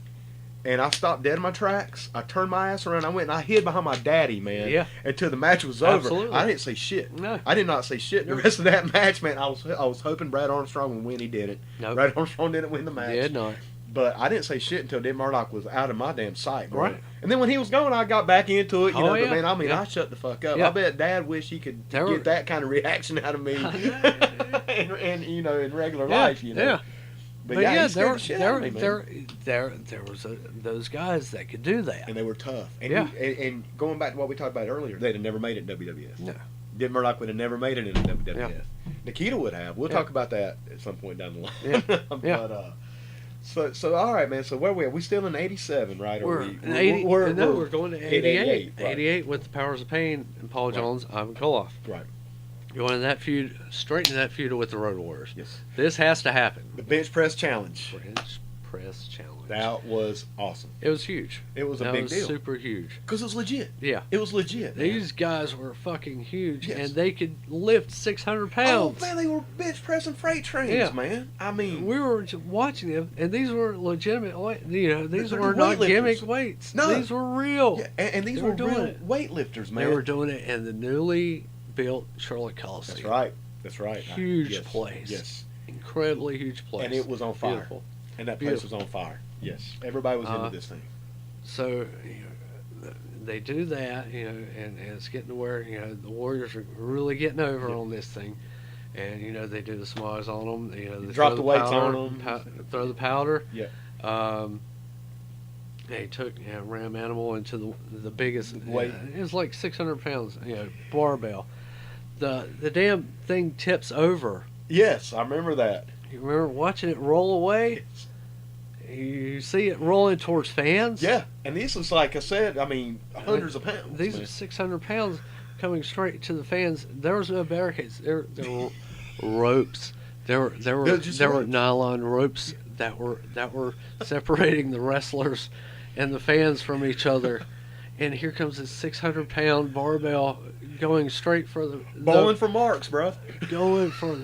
And I stopped dead in my tracks. I turned my ass around. I went and I hid behind my daddy, man. Yeah. Until the match was over. Absolutely. I didn't say shit. No. I did not say shit. The No. rest of that match, man, I was hoping Brad Armstrong would win. He didn't. Nope. Brad Armstrong didn't win the match. Did not. But I didn't say shit until Dick Murdoch was out of my damn sight, bro. Right. And then when he was gone, I got back into it, you Oh, know. yeah. But man, I mean, Yeah. I shut the fuck up. Yeah. I bet Dad wished he could There get were- that kind of reaction out of me, and you know, in regular Yeah. life, you know. Yeah. But, But yeah, yeah, he scared the shit out of me, man. there was those guys that could do that. And they were tough. And, Yeah. and going back to what we talked about earlier, they'd have never made it in WWF. No. Dick Murdoch would have never made it in WWF. Yeah. Nikita would have. We'll Yeah. talk about that at some point down the line. Yeah. Yeah. But so all right, man. So where we at? We still in '87, right? Or We're we, in 80. we're We're going to 88. right. 88 with the Powers of Pain and Paul Right. Jones, Ivan Koloff. Right. Going in that feud, straight into that feud with the Road Warriors. Yes. This has to happen. The bench press challenge. Bench press challenge. That was awesome. It was huge. It was a That big was deal. super huge. Because it was legit. Yeah. It was legit. man. These guys were fucking huge, Yes. and they could lift 600 Oh pounds. man, they were bench pressing freight trains, Yeah. man. I mean, We were just watching them, and these were legitimate. These They're were not weightlifters. gimmick weights. No. These were real. yeah, and these They were were doing real it. weightlifters, man. They were doing it in the newly built Charlotte Coliseum. That's right. That's right. Huge Yes. place. Yes. Incredibly huge place. And it was on fire. Beautiful. And that place was on fire. Yes. Everybody was into this thing. So they do that, and it's getting to where the Warriors are really getting over on this thing, and they do the smiles on them. They Drop throw the weights powder, on them. Throw the powder. Yeah. They took Ram Animal into the biggest Weight. it was like 600 pounds, barbell. The damn thing tips over. Yes, I remember that. You remember watching it roll away? You see it rolling towards fans. Yeah, and this was like I said. I mean, hundreds of pounds. These man. are 600 pounds coming straight to the fans. There was no barricades. There were ropes. There were nylon ropes that were separating the wrestlers and the fans from each other. and here comes this 600-pound barbell going straight for the Bowling for marks, bro. going for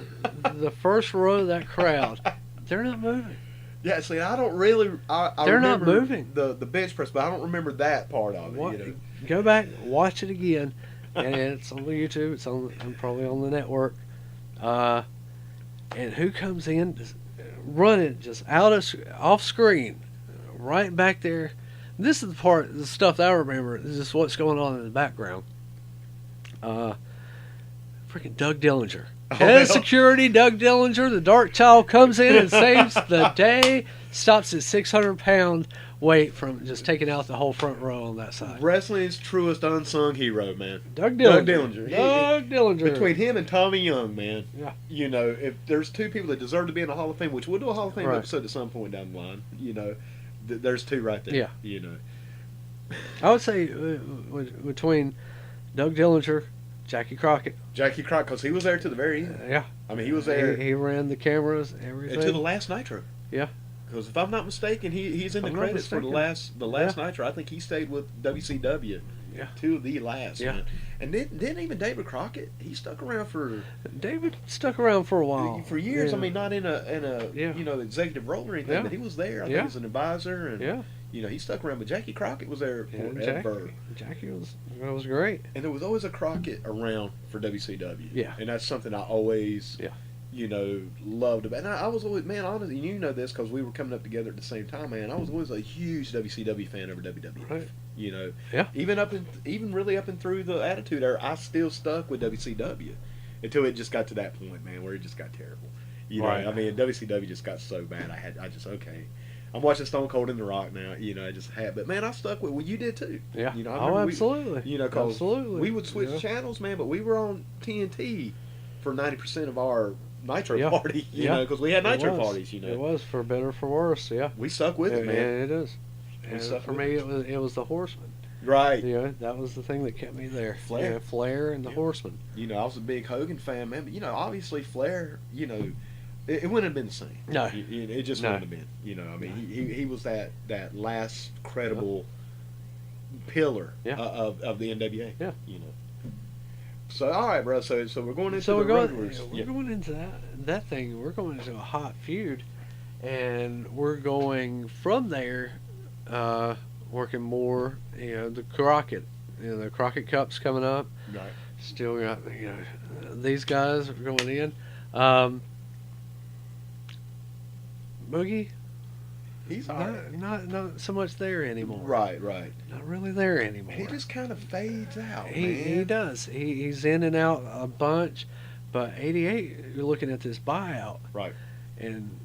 the first row of that crowd. They're not moving. Yeah, see, I don't really. I They're not remember moving. the bench press, but I don't remember that part of it. What? You know? Go back, watch it again, and it's on the YouTube. It's on, and probably on the network. And who comes in, just running just off screen, right back there. This is the stuff that I remember. This is what's going on in the background. Freaking Doug Dillinger. Head of security, Doug Dillinger, the Dark Child, comes in and saves the day. Stops at 600-pound weight from just taking out the whole front row on that side. Wrestling's truest unsung hero, man. Doug Dillinger. Doug Dillinger. Between him and Tommy Young, man. Yeah. You know, if there's two people that deserve to be in the Hall of Fame, which we'll do a Hall of Fame Right. episode at some point down the line, you know, there's two right there. Yeah. You know. I would say between Doug Dillinger, Jackie Crockett. Jackie Crockett, because he was there to the very end. Yeah. I mean, he was there. He ran the cameras, everything. To the last Nitro. Yeah. Because if I'm not mistaken, he's in the credits for the last Nitro. I think he stayed with WCW. Yeah. To the last. Yeah. Man. And didn't even David Crockett? He stuck around for. David stuck around for a while. For years. Yeah. I mean, not in a Yeah. you know, executive role or anything, Yeah. but he was there. I think as an advisor, and Yeah. you know, he stuck around. But Jackie Crockett was there forever. Jackie was great. And there was always a Crockett around for WCW. Yeah. And that's something I always, you know, loved about. And I was always, man, honestly, you know this because we were coming up together at the same time, man. I was always a huge WCW fan over WWF. Right. You know, Yeah. even really up and through the Attitude Era, I still stuck with WCW until it just got to that point, man, where it just got terrible. You know, Right. I mean, WCW just got so bad. I just okay. I'm watching Stone Cold and The Rock now. You know, I just had, but man, I stuck with. Well, you did too. Yeah. You know, I oh, remember absolutely. you know, cause absolutely. we would switch channels, man, but we were on TNT for 90% of our Nitro party. You know, because we had Nitro parties. You know, it was for better or for worse. Yeah. we stuck with it, man. Yeah, it is. And for me, it was the Horseman. Right. You know, that was the thing that kept me there. Flair. Yeah, Flair and the Horseman. You know, I was a big Hogan fan, man. But you know, obviously Flair, you know, it wouldn't have been the same. No. It just wouldn't have been. You know, I mean, he was that last credible pillar of the NWA. Yeah. You know. So all right, bro. So we're going into we're going into that thing. We're going into a hot feud, and we're going from there, working more. You know, the Crockett. You know, the Crockett Cup's coming up. Right. Still got these guys are going in. Boogie, He's not so much there anymore. Right. Not really there anymore. He just kind of fades out, man. He does. He's in and out a bunch, but 88, you're looking at this buyout. Right. And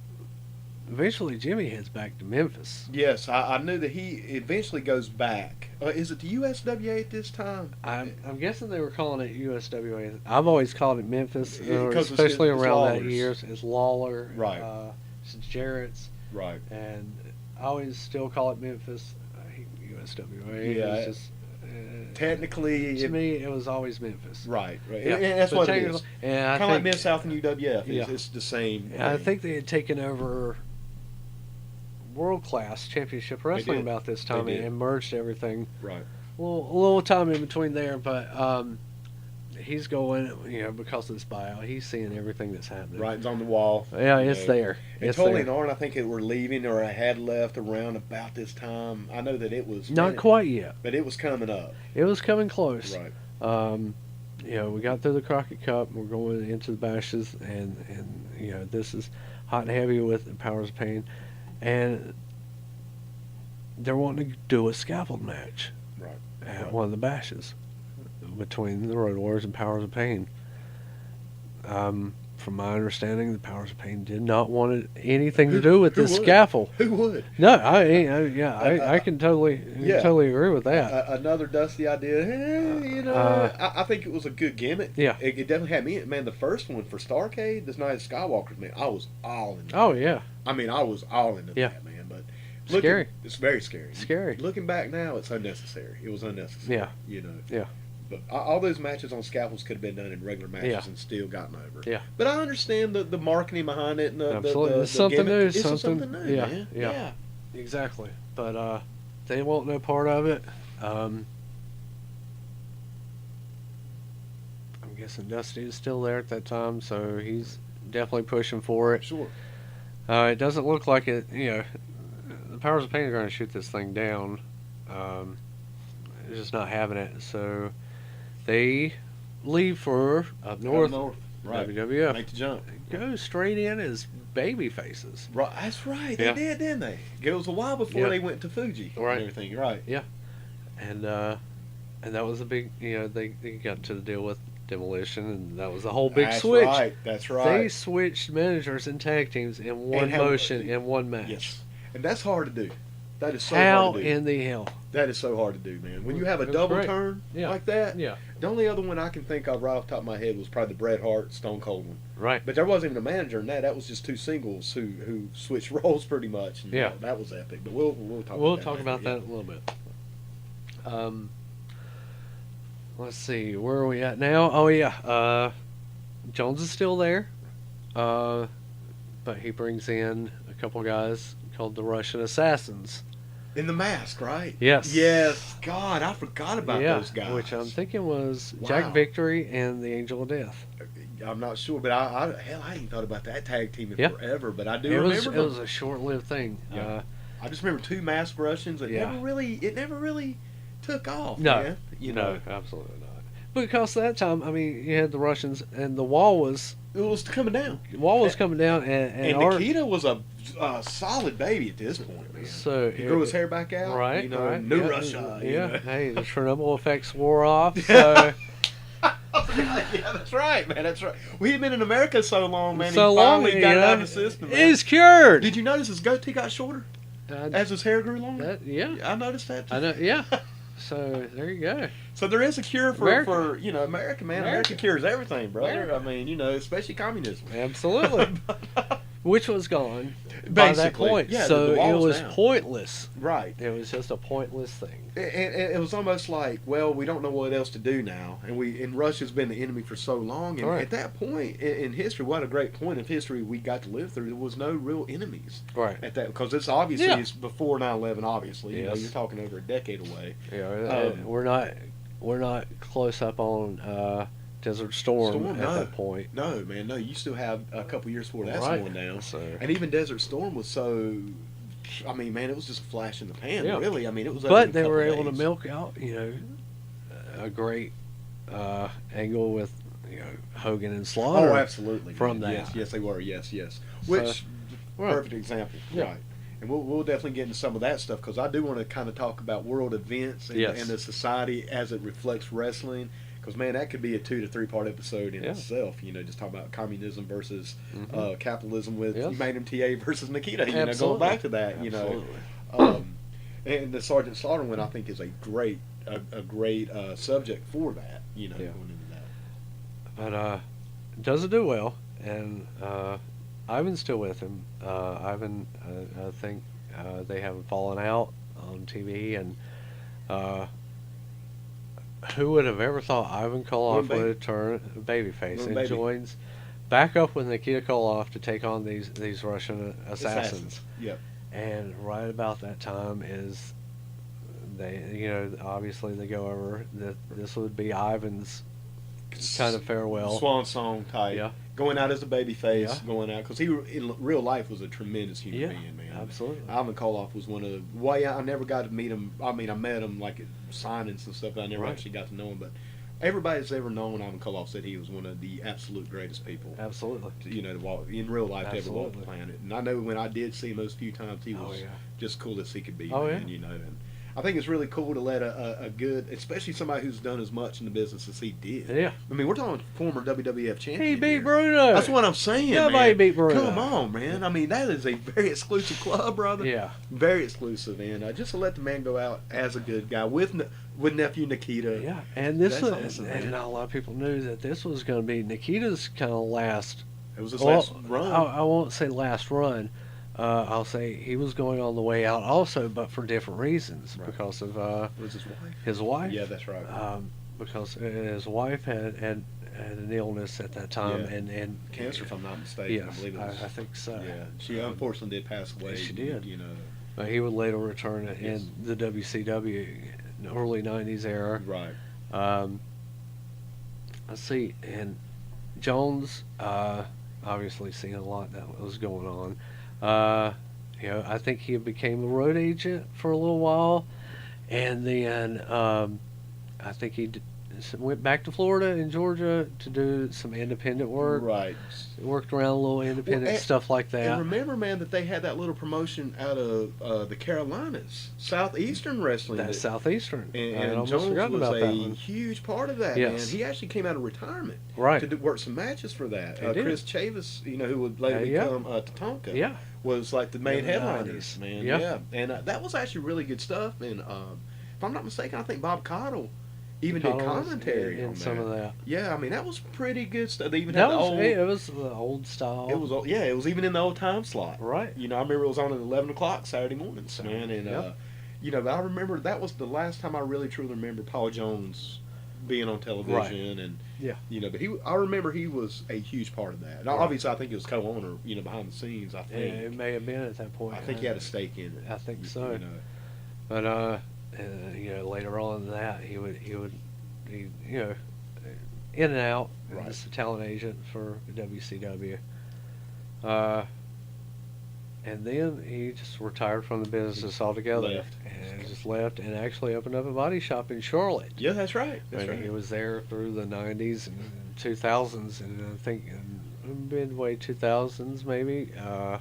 eventually Jimmy heads back to Memphis. Yes, I knew that he eventually goes back. Is it the USWA at this time? I'm guessing they were calling it USWA. I've always called it Memphis, Because especially it's around that Lawler's. years. It's Lawler. Right. It's Jarrett's. Right. And I always still call it Memphis. I hate USWA. Yeah. It's just, technically, to me, it was always Memphis. Right. Yeah. And that's what it is. And Kind of like Mid-South and UWF. Yeah. It's the same. I think they had taken over World Class Championship Wrestling about this time and merged everything. Right. A little time in between there, but he's going, because of this buyout, he's seeing everything that's happening. Right, it's on the wall. Yeah, it's there. And Tully and Arn, I think, were leaving or had left around about this time. I know that it was not quite yet, but it was coming up. It was coming close. Right. We got through the Crockett Cup. We're going into the bashes, and this is hot and heavy with the Powers of Pain, and they're wanting to do a scaffold match at one of the bashes between the Road Warriors and Powers of Pain. From my understanding, the Powers of Pain did not want anything to do with this scaffold. Who would? No, I can totally agree with that. Another dusty idea. I think it was a good gimmick. Yeah. It definitely had me. Man, the first one for Starrcade, this Night of Skywalkers, man, I was all in. Oh yeah. I mean, I was all into that, man. But scary. It's very scary. Scary. Looking back now, it's unnecessary. It was unnecessary. Yeah. Yeah. But all those matches on scaffolds could have been done in regular matches and still gotten over. Yeah. But I understand the marketing behind it and absolutely. the It's something new. It's something new, yeah, man. Yeah. Exactly. But they won't know part of it. I'm guessing Dusty is still there at that time, so he's definitely pushing for it. Sure. It doesn't look like it. The powers of pain are going to shoot this thing down. They're just not having it, so they leave for up north. Right. WWF. Make the jump. Go straight in as baby faces. Right. That's right. They Yeah. did, didn't they? It was a while before Yeah. they went to Fuji Right. and everything. Right. And that was a big, they got to deal with Demolition, and that was a whole big switch. That's They right. switched managers and tag teams in one And motion in one match. Yes. And that's hard to do. That is so How hard to do. in the hell? That is so hard to do, man. When you have a It was double great. turn Yeah. like that, Yeah. the only other one I can think of right off the top of my head was probably the Bret Hart Stone Cold one. Right. But there wasn't even a manager in that. That was just two singles who switched roles pretty much. And, Yeah. that was epic. But we'll talk We'll about talk that. about that in a little bit. Let's see, where are we at now? Oh yeah, Jones is still there, but he brings in a couple guys called the Russian Assassins. In the mask, right? Yes. Yes. God, I forgot about those guys. Which I'm thinking was Wow. Jack Victory and the Angel of Death. I'm not sure, but I ain't thought about that tag team in Yeah. forever. But I do It remember them. was a short-lived thing. Yeah. I just remember two masked Russians. It Yeah. never really took off. No. Man. No, absolutely not. Because at that time, I mean, you had the Russians, and the wall was it was coming down. coming down, and Nikita was a solid baby at this point, man. So He grew his hair back out. Right, right. New Yeah, Russia. Yeah. Hey, the Chernobyl effects wore off. So Yeah, that's right, man. That's right. We had been in America so long, man. So he long, finally got it out of the system. Man. It's cured. Did you notice his goatee got shorter as his hair grew longer? Yeah, I noticed that. Too. I know. Yeah. So there you go. So there is a cure for America, man. America America. cures everything, brother. America. I mean, especially communism. Absolutely. Which was gone by that Basically, point. yeah, So the it wall's was down. pointless. Right. It was just a pointless thing. And it was almost like, well, we don't know what else to do now, and Russia's been the enemy for so long. And Right. at that point in history, what a great point of history we got to live through. There was no real enemies Right. at that, because it's obviously Yeah. it's before 9/11. Obviously, Yes. you're talking over a decade away. Yeah. We're not close up on Desert Storm at no. that point. No, man, no. You still have a couple years before that's Right. going down. So And even Desert Storm was so. I mean, man, it was just a flash in the pan, Yeah. really. I mean, it was. But over they a were couple able to days. milk out, a great angle with, Hogan and Slaughter. Oh, absolutely. from man. that. Yes, they were. Yes. Which Right. perfect example. Yeah. Right. And we'll definitely get into some of that stuff, because I do want to kind of talk about world events and, Yes. and the society as it reflects wrestling. Because, man, that could be a 2 to 3 part episode in Yeah. itself. Just talk about communism versus Mhm. capitalism with Yes. Magnum TA versus Nikita. Going Absolutely. back to that. Absolutely. And the Sergeant Slaughter one, I think, is a great subject for that. Yeah. Going into that. But doesn't do well, and Ivan's still with him. Ivan, I think they haven't fallen out on TV, and who would have ever thought Ivan Koloff Little would turn babyface Little and baby. joins back up with Nikita Koloff to take on these Russian assassins. Yep. And right about that time is they, obviously they go over that this would be Ivan's kind of farewell. Swan song type. Yeah. Going out as a baby face, Yeah. going out, because he in real life was a tremendous human Yeah, being, man. absolutely. Ivan Koloff was one of the. Well, I never got to meet him. I mean, I met him like at signings and stuff, but I never Right. actually got to know him. But everybody that's ever known Ivan Koloff said he was one of the absolute greatest people. Absolutely. To walk in real life to ever walk the Absolutely. planet. And I know when I did see him those few times, he was Oh, yeah. just cool as he could be, Oh, man. yeah. And I think it's really cool to let a good, especially somebody who's done as much in the business as he did. Yeah. I mean, we're talking former WWF champion. He beat here. Bruno. That's what I'm saying, Nobody man. beat Bruno. Come on, man. I mean, that is a very exclusive club, brother. Yeah. Very exclusive. And just to let the man go out as a good guy with nephew Nikita. Yeah. And this That's was, awesome, and man. not a lot of people knew that this was going to be Nikita's kind of last. It was his Well, last run. I won't say last run. I'll say he was going on the way out also, but for different reasons. Right. Because of It was his wife. his wife. Yeah, that's right. Because his wife had an illness at that time, Yeah. and Cancer, if I'm not mistaken. Yes, I believe it was. I think so. Yeah, she unfortunately did pass away. She did. But he would later return Yes. in the WCW in the early '90s era. Right. let's see, and Jones, obviously seeing a lot that was going on. I think he became a road agent for a little while, and then I think went back to Florida and Georgia to do some independent work. Right. Worked around a little independent stuff like that. And remember, man, that they had that little promotion out of the Carolinas, Southeastern Wrestling. That's Southeastern. And Jones was a huge part of that, man. He actually came out of retirement to work some matches for that. Chris Chavis, who would later become Tatanka, was like the main headliners, man. Yeah. And that was actually really good stuff. And if I'm not mistaken, I think Bob Cottle even did commentary on some of that. Yeah, I mean that was pretty good stuff. They even had it was the old style. It was even in the old time slot. Right. I remember it was on at 11 o'clock Saturday mornings, man. And but I remember that was the last time I really truly remember Paul Jones being on television, and but I remember he was a huge part of that. Now, obviously, I think he was co-owner, behind the scenes. I think it may have been at that point. I think he had a stake in it. I think so. But later on in that, he would in and out, just a talent agent for WCW. And then he just retired from the business altogether. And just left and actually opened up a body shop in Charlotte. Yeah, that's right. He was there through the 90s and 2000s, and I think in midway 2000s maybe. I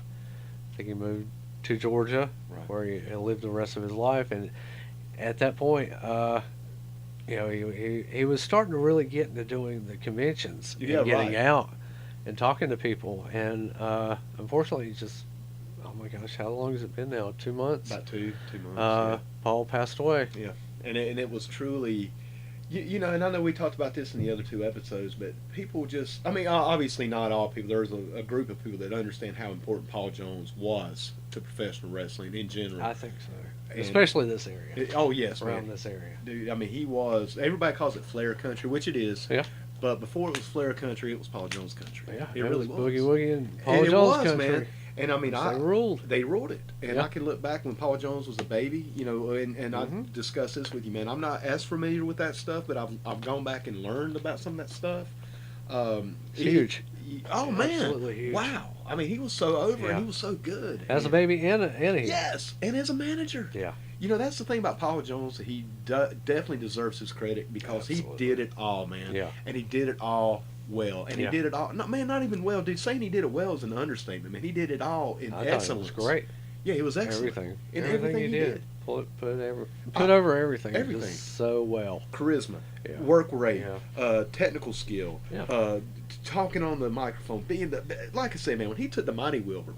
think he moved to Georgia, where he lived the rest of his life. And at that point, he was starting to really get into doing the conventions and getting out and talking to people. And unfortunately, he just, oh my gosh, how long has it been now? 2 months? About two months. Paul passed away. Yeah, and it was truly, and I know we talked about this in the other two episodes, but people just, obviously not all people. There's a group of people that understand how important Paul Jones was to professional wrestling in general. I think so. Especially this area. Around this area. Dude, he was, everybody calls it Flair Country, which it is. Yeah. But before it was Flair Country, it was Paul Jones Country. Yeah, it really was. Boogie Woogie and Paul Jones Country. Man. And they ruled. They ruled it. And I can look back when Paul Jones was a baby, and I discussed this with you, man. I'm not as familiar with that stuff, but I've gone back and learned about some of that stuff. Huge. Man. Absolutely huge. Wow. He was so over and he was so good. As a baby and a Yes, and as a manager. Yeah. That's the thing about Paul Jones. He definitely deserves his credit because he did it all, man. Yeah. And he did it all well. And he did it all. Not even well. Dude, saying he did it well is an understatement, man. He did it all in excellence. It was great. Yeah, he was excellent. Everything he did. Put over everything. Everything. Just so well. Charisma. Yeah. Work rate. Technical skill. Yeah. Talking on the microphone. Being like I said, man, when he took the Mighty Wilbur,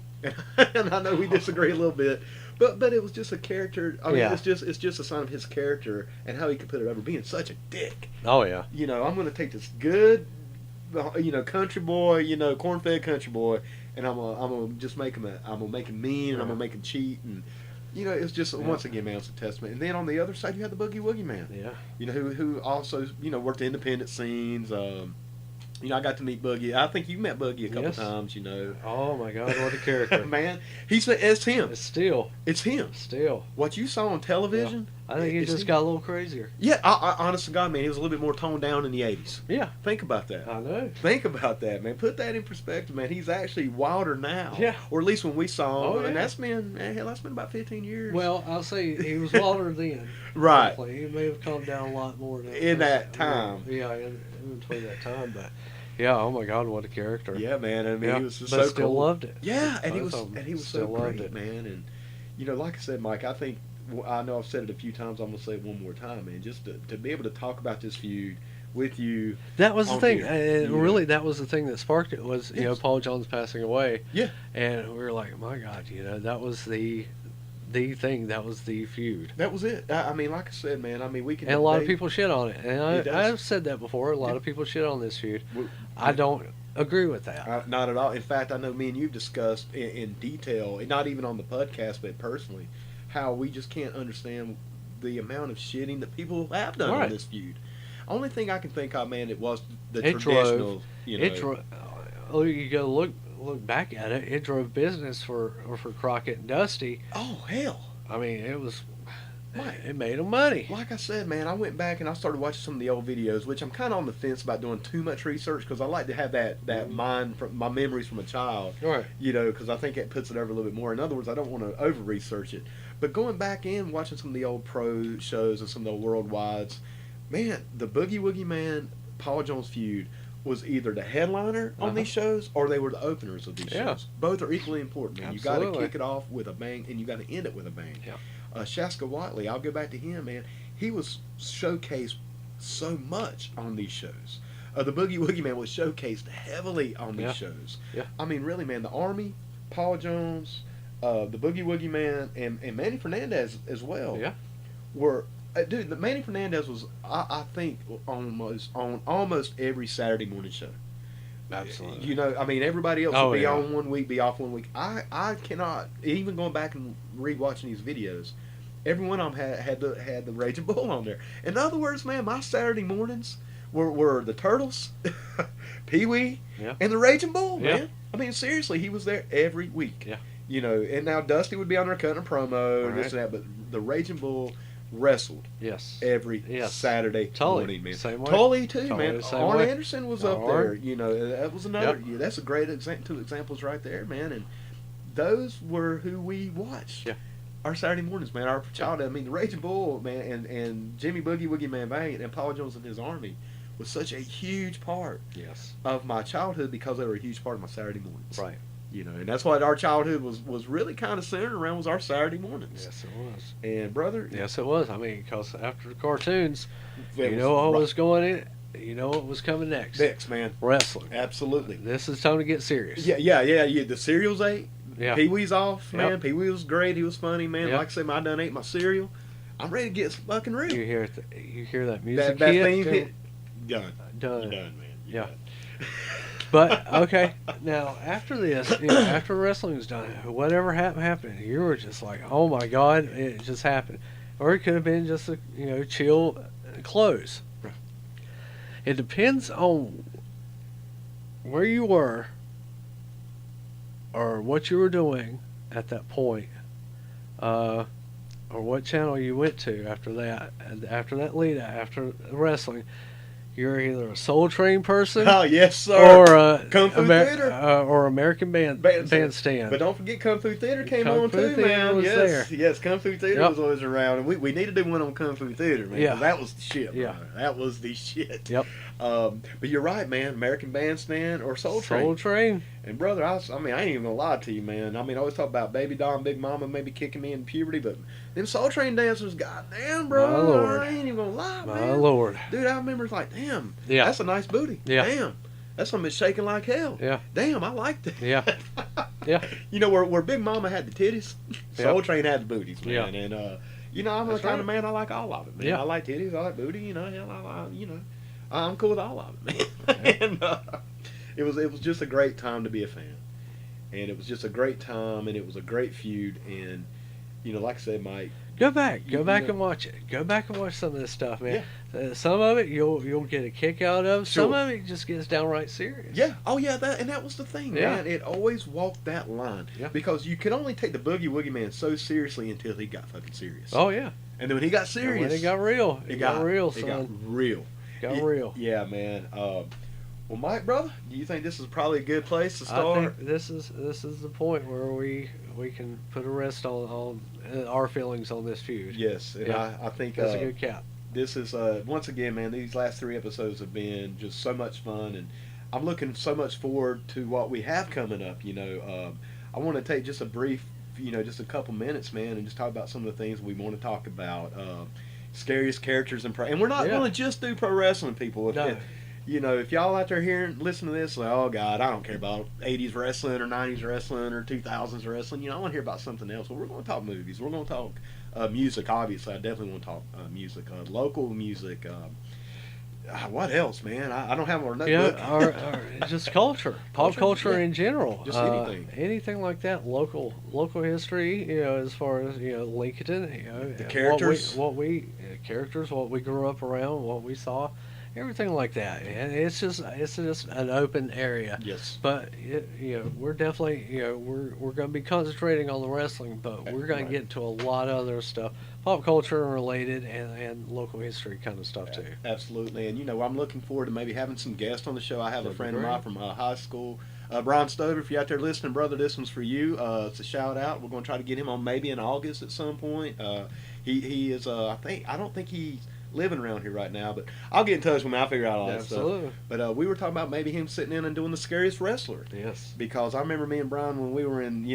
and I know we disagree a little bit, but it was just a character. It's just a sign of his character and how he could put it over. Being such a dick. Oh yeah. I'm going to take this good, country boy, corn-fed country boy, and I'm gonna just make him I'm gonna make him mean, and I'm gonna make him cheat, and it's just once again, man, it's a testament. And then on the other side, you had the Boogie Woogie Man. Yeah. Who also worked the independent scenes. I got to meet Boogie. I think you met Boogie a couple times. Oh my God, what a character, man! It's him. It's him. Still. What you saw on television. I think he just got a little crazier. Yeah, I honest to God, man, he was a little bit more toned down in the 80s. Yeah. Think about that. I know. Think about that, man. Put that in perspective, man. He's actually wilder now. Yeah. Or at least when we saw him. Oh, yeah. And that's been about 15 years. Well, I'll say he was wilder then. Right. He may have calmed down a lot more now. In that time. Yeah, in between that time, but... Yeah, oh my God, what a character. Yeah, man. He was just but so still cool. loved it. Yeah, and he was so loved great, it. man. And like I said, Mike, I think I know I've said it a few times. I'm gonna say it one more time, man. Just to be able to talk about this feud with you. That was the thing. Really, that was the thing that sparked it. Was Paul Jones passing away. Yeah. And we were like, my God, that was the thing. That was the feud. That was it. Like I said, man. We can. And a lot of people shit on it. And I've said that before. A lot of people shit on this feud. I don't agree with that. Not at all. In fact, I know me and you've discussed in detail, and not even on the podcast, but personally, how we just can't understand the amount of shitting that people have done on this feud. Only thing I can think of, man, it was the traditional. You go look back at it. It drove business for Crockett and Dusty. Oh hell! It was. Right. It made them money. Like I said, man, I went back and I started watching some of the old videos, which I'm kind of on the fence about doing too much research because I like to have that mind from my memories from a child. Right. You know, because I think it puts it over a little bit more. In other words, I don't want to over research it. But going back in, watching some of the old pro shows and some of the worldwides, man, the Boogie Woogie Man, Paul Jones feud was either the headliner on these shows or they were the openers of these shows. Both are equally important. Man. You got to kick it off with a bang and you got to end it with a bang. Yeah. Shaska Whiteley, I'll go back to him, man. He was showcased so much on these shows. The Boogie Woogie Man was showcased heavily on these shows. Yeah. I mean, really, man, the Army, Paul Jones, the Boogie Woogie Man, and Manny Fernandez as well were... dude, the Manny Fernandez was, I think, on almost every Saturday morning show. Absolutely. You know, I mean, everybody else would be on one week, be off one week. I cannot, even going back and rewatching these videos, every one of them had the Raging Bull on there. In other words, man, my Saturday mornings were the Turtles, Pee Wee, and the Raging Bull, man. I mean, seriously, he was there every week. Yeah. You know, and now Dusty would be on there cutting a promo and this and that, but the Raging Bull wrestled every Saturday morning, man. Same way. Tully too, man. Arn way. Anderson was up there. You know, that was another. Yeah, that's a great two examples right there, man. And those were who we watched. Yeah. Our Saturday mornings, man. Our childhood. I mean, the Raging Bull, man, and Jimmy Boogie Woogie Man Valiant and Paul Jones and his Army was such a huge part of my childhood because they were a huge part of my Saturday mornings. Right. You know, and that's what our childhood was really kind of centered around was our Saturday mornings. Yes, it was. And brother, yes, it was. I mean, because after the cartoons, you know what was going in. You know what was coming next. Next, man. Wrestling. Absolutely. This is time to get serious. Yeah. The cereal's ate. Yeah. Pee Wee's off, man. Pee Wee was great. He was funny, man. Like I said, I done ate my cereal. I'm ready to get fucking real. You hear that music that theme hit. Done, man. You're done. But okay, now after this, after wrestling's done, whatever happened, you were just like, oh my god, it just happened, or it could have been just a chill close. Right. It depends on where you were or what you were doing at that point, or what channel you went to after that. After that lead, after wrestling. You're either a Soul Train person, oh yes sir, or a Kung Fu Theater, or American Bandstand. But don't forget Kung Fu Theater came Kung on Fu too, Theater man. Was there. Yes, Kung Fu Theater was always around, and we need to do one on Kung Fu Theater, man. Yeah, that was the shit. Yeah, brother. That was the shit. Yep. But you're right, man. American Bandstand or Soul Train. Soul Train. And brother, I ain't even gonna lie to you, man. I mean, I always talk about Baby Doll and Big Mama maybe kicking me in puberty, but them Soul Train dancers, goddamn, bro. My Lord. I ain't even gonna lie, man. My Lord. Dude, I remember it's like, damn, that's a nice booty. Yeah. Damn, that's something that's shaking like hell. Yeah. Damn, I like that. Yeah. Yeah. You know, where Big Mama had the titties, Soul Train had the booties, man. Yeah. And, you know, I'm the kind of man, I like all of it, man. Yeah. I like titties, I like booty, you know, hell, I'm cool with all of it, man. And it was just a great time to be a fan. And it was just a great time, and it was a great feud. And, you know, like I said, Mike, Go back and watch it. Go back and watch some of this stuff, man. Yeah. Some of it you'll get a kick out of. Sure. Some of it just gets downright serious. Yeah. Oh yeah. That was the thing, man. It always walked that line. Yeah. Because you could only take the Boogie Woogie Man so seriously until he got fucking serious. Oh yeah. And then when he got serious, and when it got real. It got real, son. It got real. Real. Yeah, man. Well, Mike, brother, do you think this is probably a good place to start? I think this is the point where we can put a rest on our feelings on this feud. Yes, and I think that's a good cap. This is once again, man. These last 3 episodes have been just so much fun, and I'm looking so much forward to what we have coming up. You know, I want to take just a brief, just a couple minutes, man, and just talk about some of the things we want to talk about. Scariest characters in pro, and we're not going to just do pro wrestling, people. If y'all out there listen to this, like, oh God, I don't care about 80s wrestling or 90s wrestling or 2000s wrestling. I want to hear about something else. Well, we're going to talk movies. We're going to talk music. Obviously, I definitely want to talk music, local music. What else, man? I don't have our notebook. Or just culture, pop culture in general. Just anything like that. Local history. As far as Lincolnton. The characters, what we grew up around, what we saw. everything like that. And it's just an open area. Yes. But we're definitely we're going to be concentrating on the wrestling, but we're going to get into a lot of other stuff, pop culture related and local history kind of stuff too. Absolutely. And I'm looking forward to maybe having some guests on the show. I have a friend of great. mine from high school, Brian Stover. If you're out there listening, brother, this one's for you. It's a shout out. We're going to try to get him on maybe in August at some point. He is I don't think he's living around here right now, but I'll get in touch with him. I'll figure out all that stuff. But we were talking about maybe him sitting in and doing the scariest wrestler. Yes. Because I remember me and Brian when we were in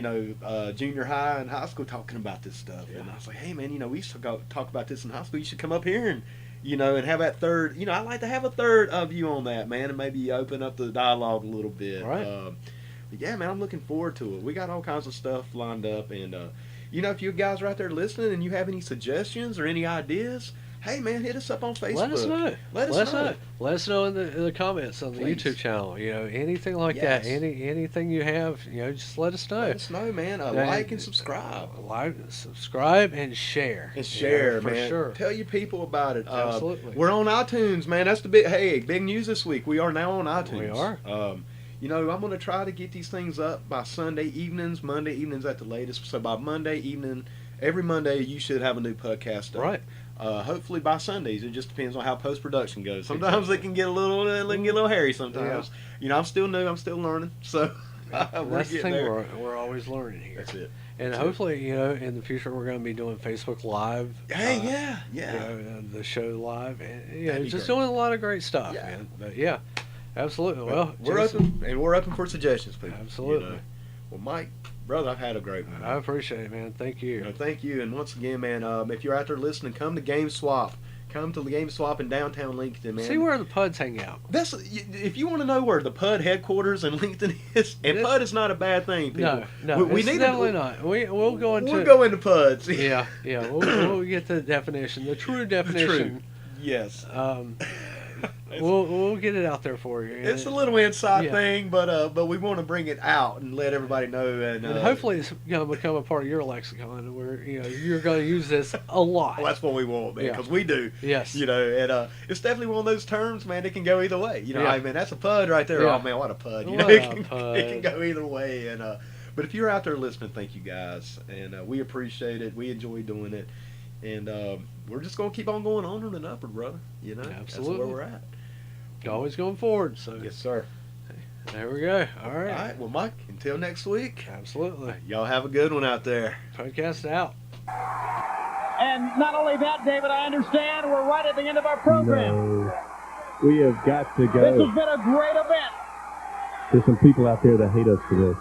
junior high and high school talking about this stuff, and I was like, hey man, we used to talk about this in high school. You should come up here and and have that third. I'd like to have a third view on that, man, and maybe open up the dialogue a little bit. Right. But yeah, man, I'm looking forward to it. We got all kinds of stuff lined up, and if you guys are out there listening and you have any suggestions or any ideas, hey man, hit us up on Facebook. Let us know. Let us know. Let us know in the comments on the Please. YouTube channel. Anything like that. Anything you have, just let us know. Let us know, man. Like and subscribe. Like, subscribe, and share. And share, for man. sure. Tell your people about it. Absolutely. We're on iTunes, man. That's the big news this week. We are now on iTunes. We are. I'm going to try to get these things up by Sunday evenings, Monday evenings at the latest. So by Monday evening, every Monday, you should have a new podcast up. Right. Hopefully by Sundays. It just depends on how post-production goes. Sometimes it can get a little hairy sometimes. Yeah. I'm still new. I'm still learning. So that's the thing. We're always learning here. That's it. And hopefully, in the future, we're going to be doing Facebook Live. Hey, yeah. The show live. And, just doing a lot of great stuff, man. But, yeah, absolutely. Well, we're open, and we're open for suggestions, people. Absolutely. Well, Mike, brother, I've had a great one. I appreciate it, man. Thank you. Thank you. And once again, man, if you're out there listening, come to Game Swap. Come to the Game Swap in downtown Lincoln, man. See where the PUDs hang out. If you want to know where the PUD headquarters in Lincoln is, and PUD is not a bad thing, people. No, we need definitely not. We'll go into PUDs. Yeah. We'll get the definition, the true definition. Yes. We'll get it out there for you. It's a little inside thing, but we want to bring it out and let everybody know. And hopefully it's going to become a part of your lexicon where you're going to use this a lot. Well, that's what we want, man, because we do. Yes. And it's definitely one of those terms, man. It can go either way. I mean, that's a PUD right there. Yeah. Oh man, what a PUD! It can go either way. And but if you're out there listening, thank you guys, and we appreciate it. We enjoy doing it, and we're just gonna keep on going on and upward, brother. Absolutely. That's where we're at. Always going forward. So yes, sir. There we go. All right. All right. Well, Mike, until next week. Absolutely. Y'all have a good one out there. PUDcast out. And not only that, David, I understand we're right at the end of our program. No. We have got to go. This has been a great event. There's some people out there that hate us for this.